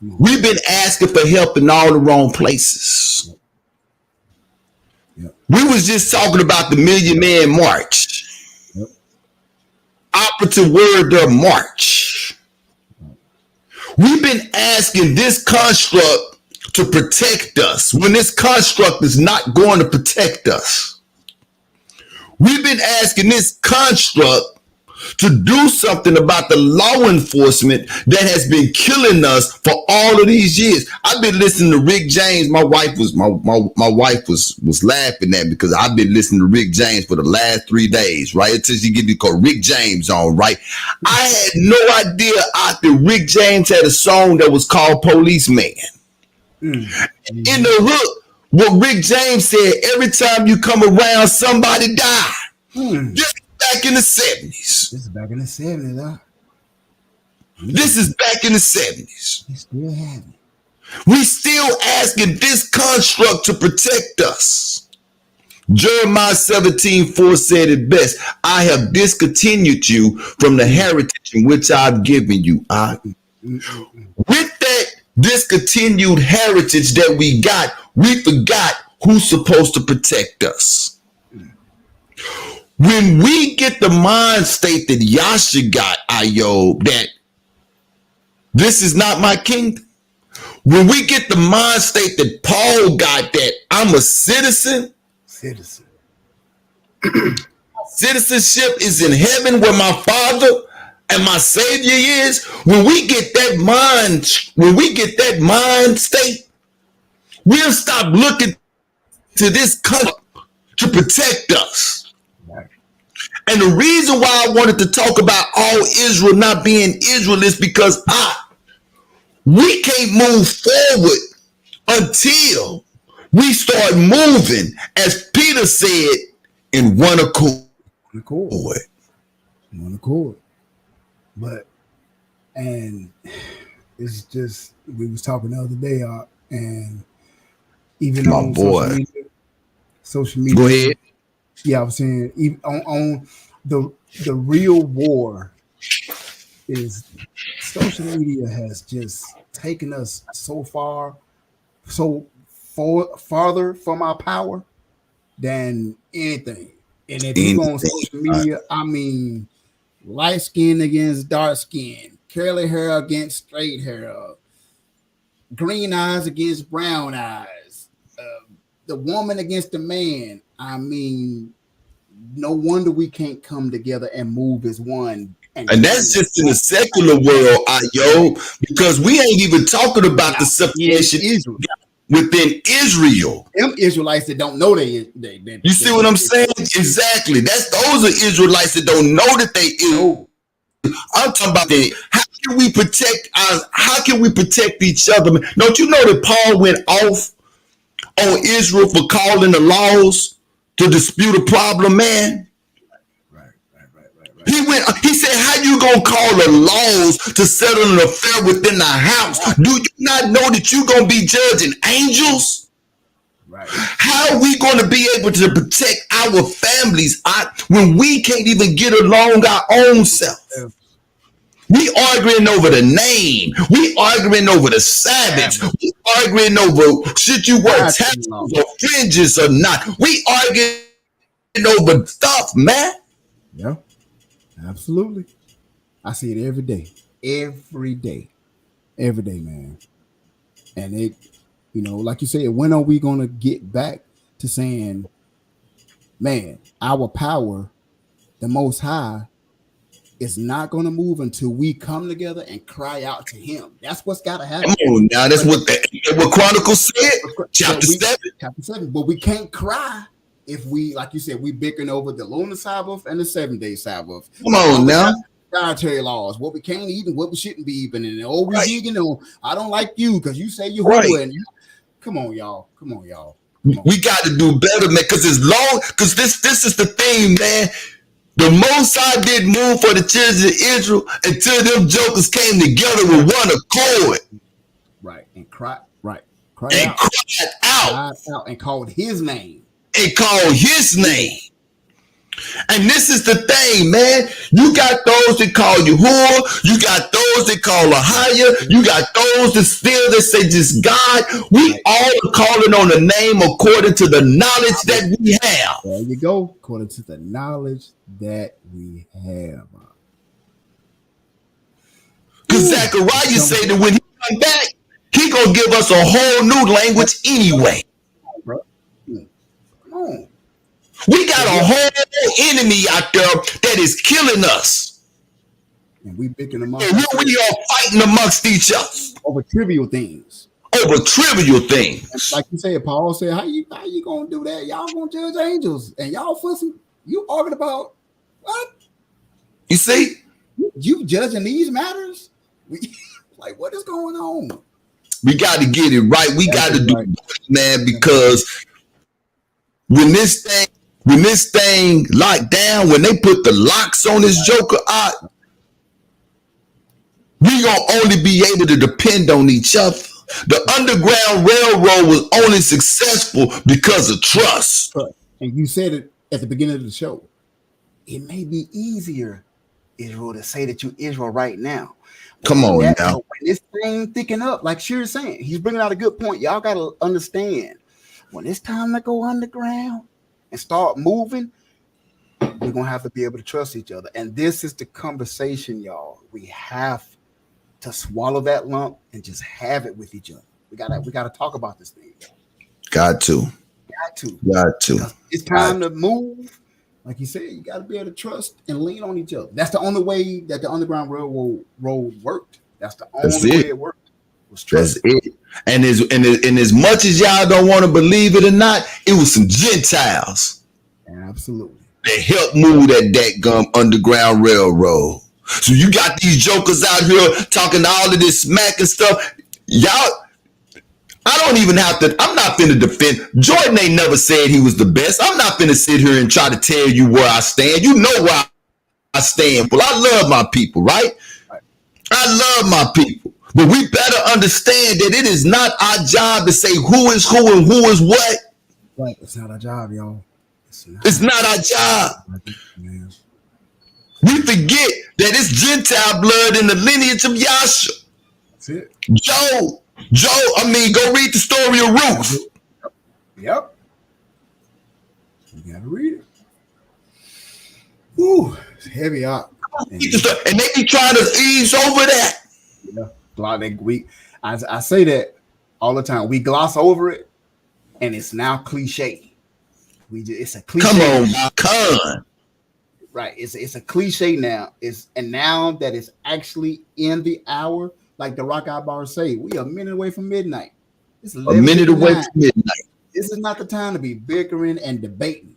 We've been asking for help in all the wrong places. We was just talking about the Million Man March. Operative word there, march. We've been asking this construct to protect us when this construct is not going to protect us. We've been asking this construct to do something about the law enforcement that has been killing us for all of these years. I've been listening to Rick James. My wife was laughing at me because I've been listening to Rick James for the last 3 days, right? Until she get to call Rick James on, right? I had no idea after Rick James had a song that was called Policeman. In the hook, what Rick James said, every time you come around, somebody die. This is back in the 70s. This is back in the 70s, huh? This is back in the 70s. We still have it. We still asking this construct to protect us. Jeremiah 17:4 said it best. I have discontinued you from the heritage in which I've given you. With that discontinued heritage that we got, we forgot who's supposed to protect us. When we get the mind state that Yasha got, Ayo, that this is not my kingdom. When we get the mind state that Paul got, that I'm a citizen. Citizenship is in heaven where my Father and my Savior is. When we get that mind state, we'll stop looking to this country to protect us. And the reason why I wanted to talk about all Israel not being Israel is because we can't move forward until we start moving, as Peter said, in one accord. One accord. But, and it's just, we was talking the other day, and even my on boy. social media. Go ahead. Yeah, I was saying, even on the real war is social media has just taken us so farther from our power than anything. And if you go on social media, I mean, light skin against dark skin, curly hair against straight hair, green eyes against brown eyes, the woman against the man. I mean, no wonder we can't come together and move as one. And that's just in the secular world, because we ain't even talking about the separation within Israel. Them Israelites that don't know they you see what I'm saying? Exactly. Those are Israelites that don't know that they ill. I'm talking about that. How can we protect each other? Don't you know that Paul went off on Israel for calling the laws to dispute a problem, man? He said, how you gonna call the laws to settle an affair within the house? Do you not know that you're gonna be judging angels? How are we gonna be able to protect our families when we can't even get along our own self? We arguing over the name. We arguing over the Sabbath. We arguing over should you wear tassels or fringes or not. We arguing over stuff, man. Yeah, absolutely. I see it every day, man. And it, like you said, when are we gonna get back to saying, man, our power, the Most High, is not going to move until we come together and cry out to him. That's what's got to happen. Come on now, that's what Chronicles said, chapter 7. Chapter 7. But we can't cry if we, like you said, we bickering over the lunar Sabbath and the 7-day Sabbath. Come on now. Dietary laws, what we can't eat and what we shouldn't be eating, and we vegan. I don't like you because you say you're right. Come on, y'all. We got to do better, man. Because this is the thing, man. The Most High didn't move for the children of Israel until them jokers came together with one accord. Right, and cried out and called his name. And this is the thing, man. You got those that call you whore. You got those that call a higher. You got those that say just God. We all are calling on the name according to the knowledge that we have. There you go. According to the knowledge that we have. Because Zechariah said that when he come back, he gonna give us a whole new language anyway. Come on. We got a whole enemy out there that is killing us. And we bickering amongst and here we are fighting amongst each other. Over trivial things. And like you said, Paul said, how you gonna do that? Y'all gonna judge angels. And y'all fussing, you arguing about what? You see? You judging these matters? Like, what is going on? We got to get it right. We got to do it, man, because when this thing locked down, when they put the locks on this joker out, we gonna only be able to depend on each other. The Underground Railroad was only successful because of trust. And you said it at the beginning of the show. It may be easier, Israel, to say that you Israel right now. Come on now. When this thing thicken up, like Shir's saying, he's bringing out a good point. Y'all got to understand, when it's time to go underground and start moving, we're going to have to be able to trust each other. And this is the conversation, y'all. We have to swallow that lump and just have it with each other. We got to talk about this thing. Got to. It's time to move. Like you said, you got to be able to trust and lean on each other. That's the only way that the Underground Railroad worked. That's the only way it worked. That's it. And as much as y'all don't want to believe it or not, it was some Gentiles. Absolutely. That helped move that dadgum Underground Railroad. So you got these jokers out here talking all of this smack and stuff. Y'all, I don't even have to, I'm not finna defend. Jordan ain't never said he was the best. I'm not finna sit here and try to tell you where I stand. You know where I stand. Well, I love my people, right? I love my people. But we better understand that it is not our job to say who is who and who is what. Right. It's not our job, y'all. It's not our job. We forget that it's Gentile blood in the lineage of Yasha. That's it. Joe, go read the story of Ruth. Yep. You gotta read it. Ooh, it's heavy up. And they be trying to ease over that. Yeah. I say that all the time. We gloss over it, and it's now cliche. It's a cliche. Come on, Con. Right. It's a cliche now. Now that it's actually in the hour, like the Rock Out Bar say, we are a minute away from midnight. It's a minute away from midnight. This is not the time to be bickering and debating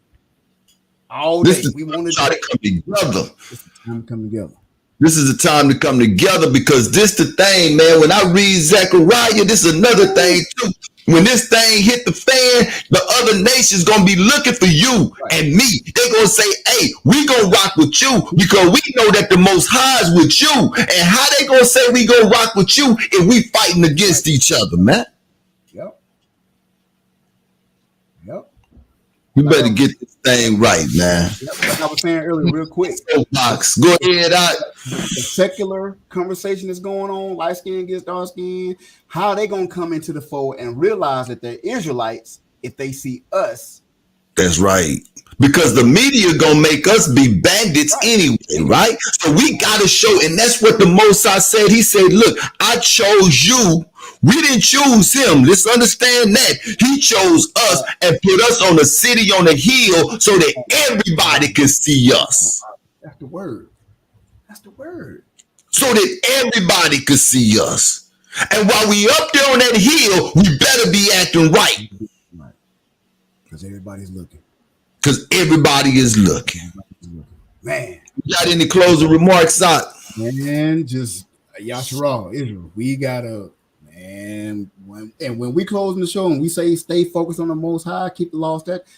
all day. We want to come together. It's the time to come together. This is the time to come together because this the thing, man. When I read Zechariah, this is another thing too. When this thing hit the fan, the other nations gonna be looking for you and me. They're gonna say, hey, we gonna rock with you because we know that the Most High is with you. And how they gonna say we gonna rock with you if we fighting against each other, man? Yep. We better get this thing right, man. Like I was saying earlier, real quick. Box. Go ahead. The secular conversation is going on, light skin against dark skin. How are they going to come into the fold and realize that they're Israelites if they see us? That's right. Because the media going to make us be bandits anyway, right? So we got to show, and that's what the Most High said. He said, look, I chose you. We didn't choose him. Let's understand that. He chose us and put us on a city on a hill so that everybody can see us. That's the word. That's the word. So that everybody could see us. And while we up there on that hill, we better be acting right. Right. Because everybody's looking. Because everybody is looking. Man. You got any closing remarks, Sock? Man, just Yashara, Israel. We gotta, man, when we closing the show and we say stay focused on the Most High, keep the law, statutes,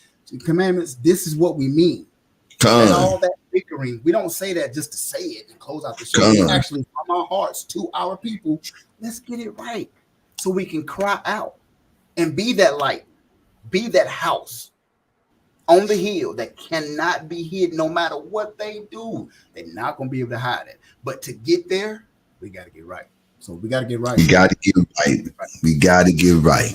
commandments, this is what we mean. And all that bickering, we don't say that just to say it and close out the show. It's actually from our hearts to our people. Let's get it right so we can cry out and be that light, be that house on the hill that cannot be hid no matter what they do. They're not going to be able to hide it. But to get there, we got to get right. So we got to get right. We got to get right. We got to get right.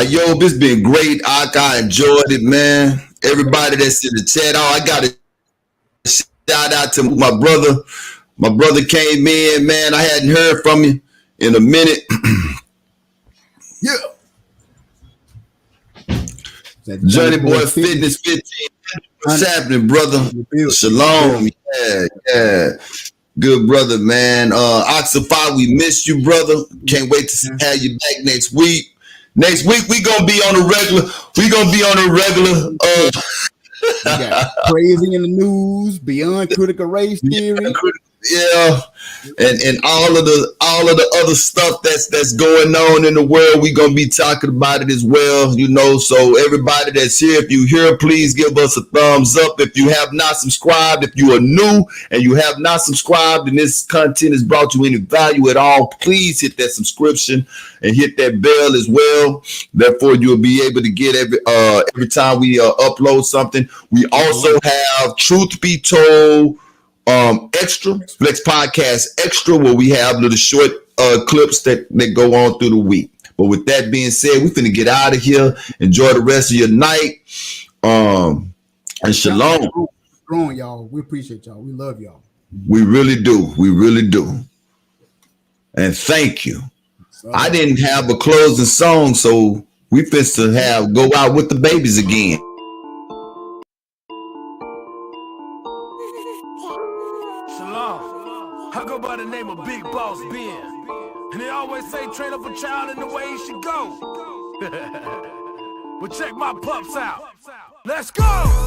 Yo, this been great. I enjoyed it, man. Everybody that's in the chat. Oh, I got to shout out to my brother. My brother came in, man. I hadn't heard from you in a minute. Yeah. Journey Boy Fitness 15. What's happening, brother? Shalom. Yeah. Good brother, man. Oxify, we missed you, brother. Can't wait to have you back next week. Next week we gonna be on a regular. We got crazy in the news, beyond critical race theory. Yeah, and all of the other stuff that's going on in the world, we gonna be talking about it as well, you know. So everybody that's here, if you here, please give us a thumbs up. If you have not subscribed, if you are new and you have not subscribed and this content has brought you any value at all, please hit that subscription and hit that bell as well. Therefore, you'll be able to get every time we upload something. We also have Truth Be Told extra Flex Podcast extra, where we have little short clips that go on through the week. But with that being said, we finna get out of here. Enjoy the rest of your night. And shalom. Growing, y'all. We appreciate y'all. We love y'all. We really do. And thank you. I didn't have a closing song, so we finna go out with the babies again. I go by the name of Big Boss Ben. And they always say train up a child in the way he should go. But check my pups out. Let's go!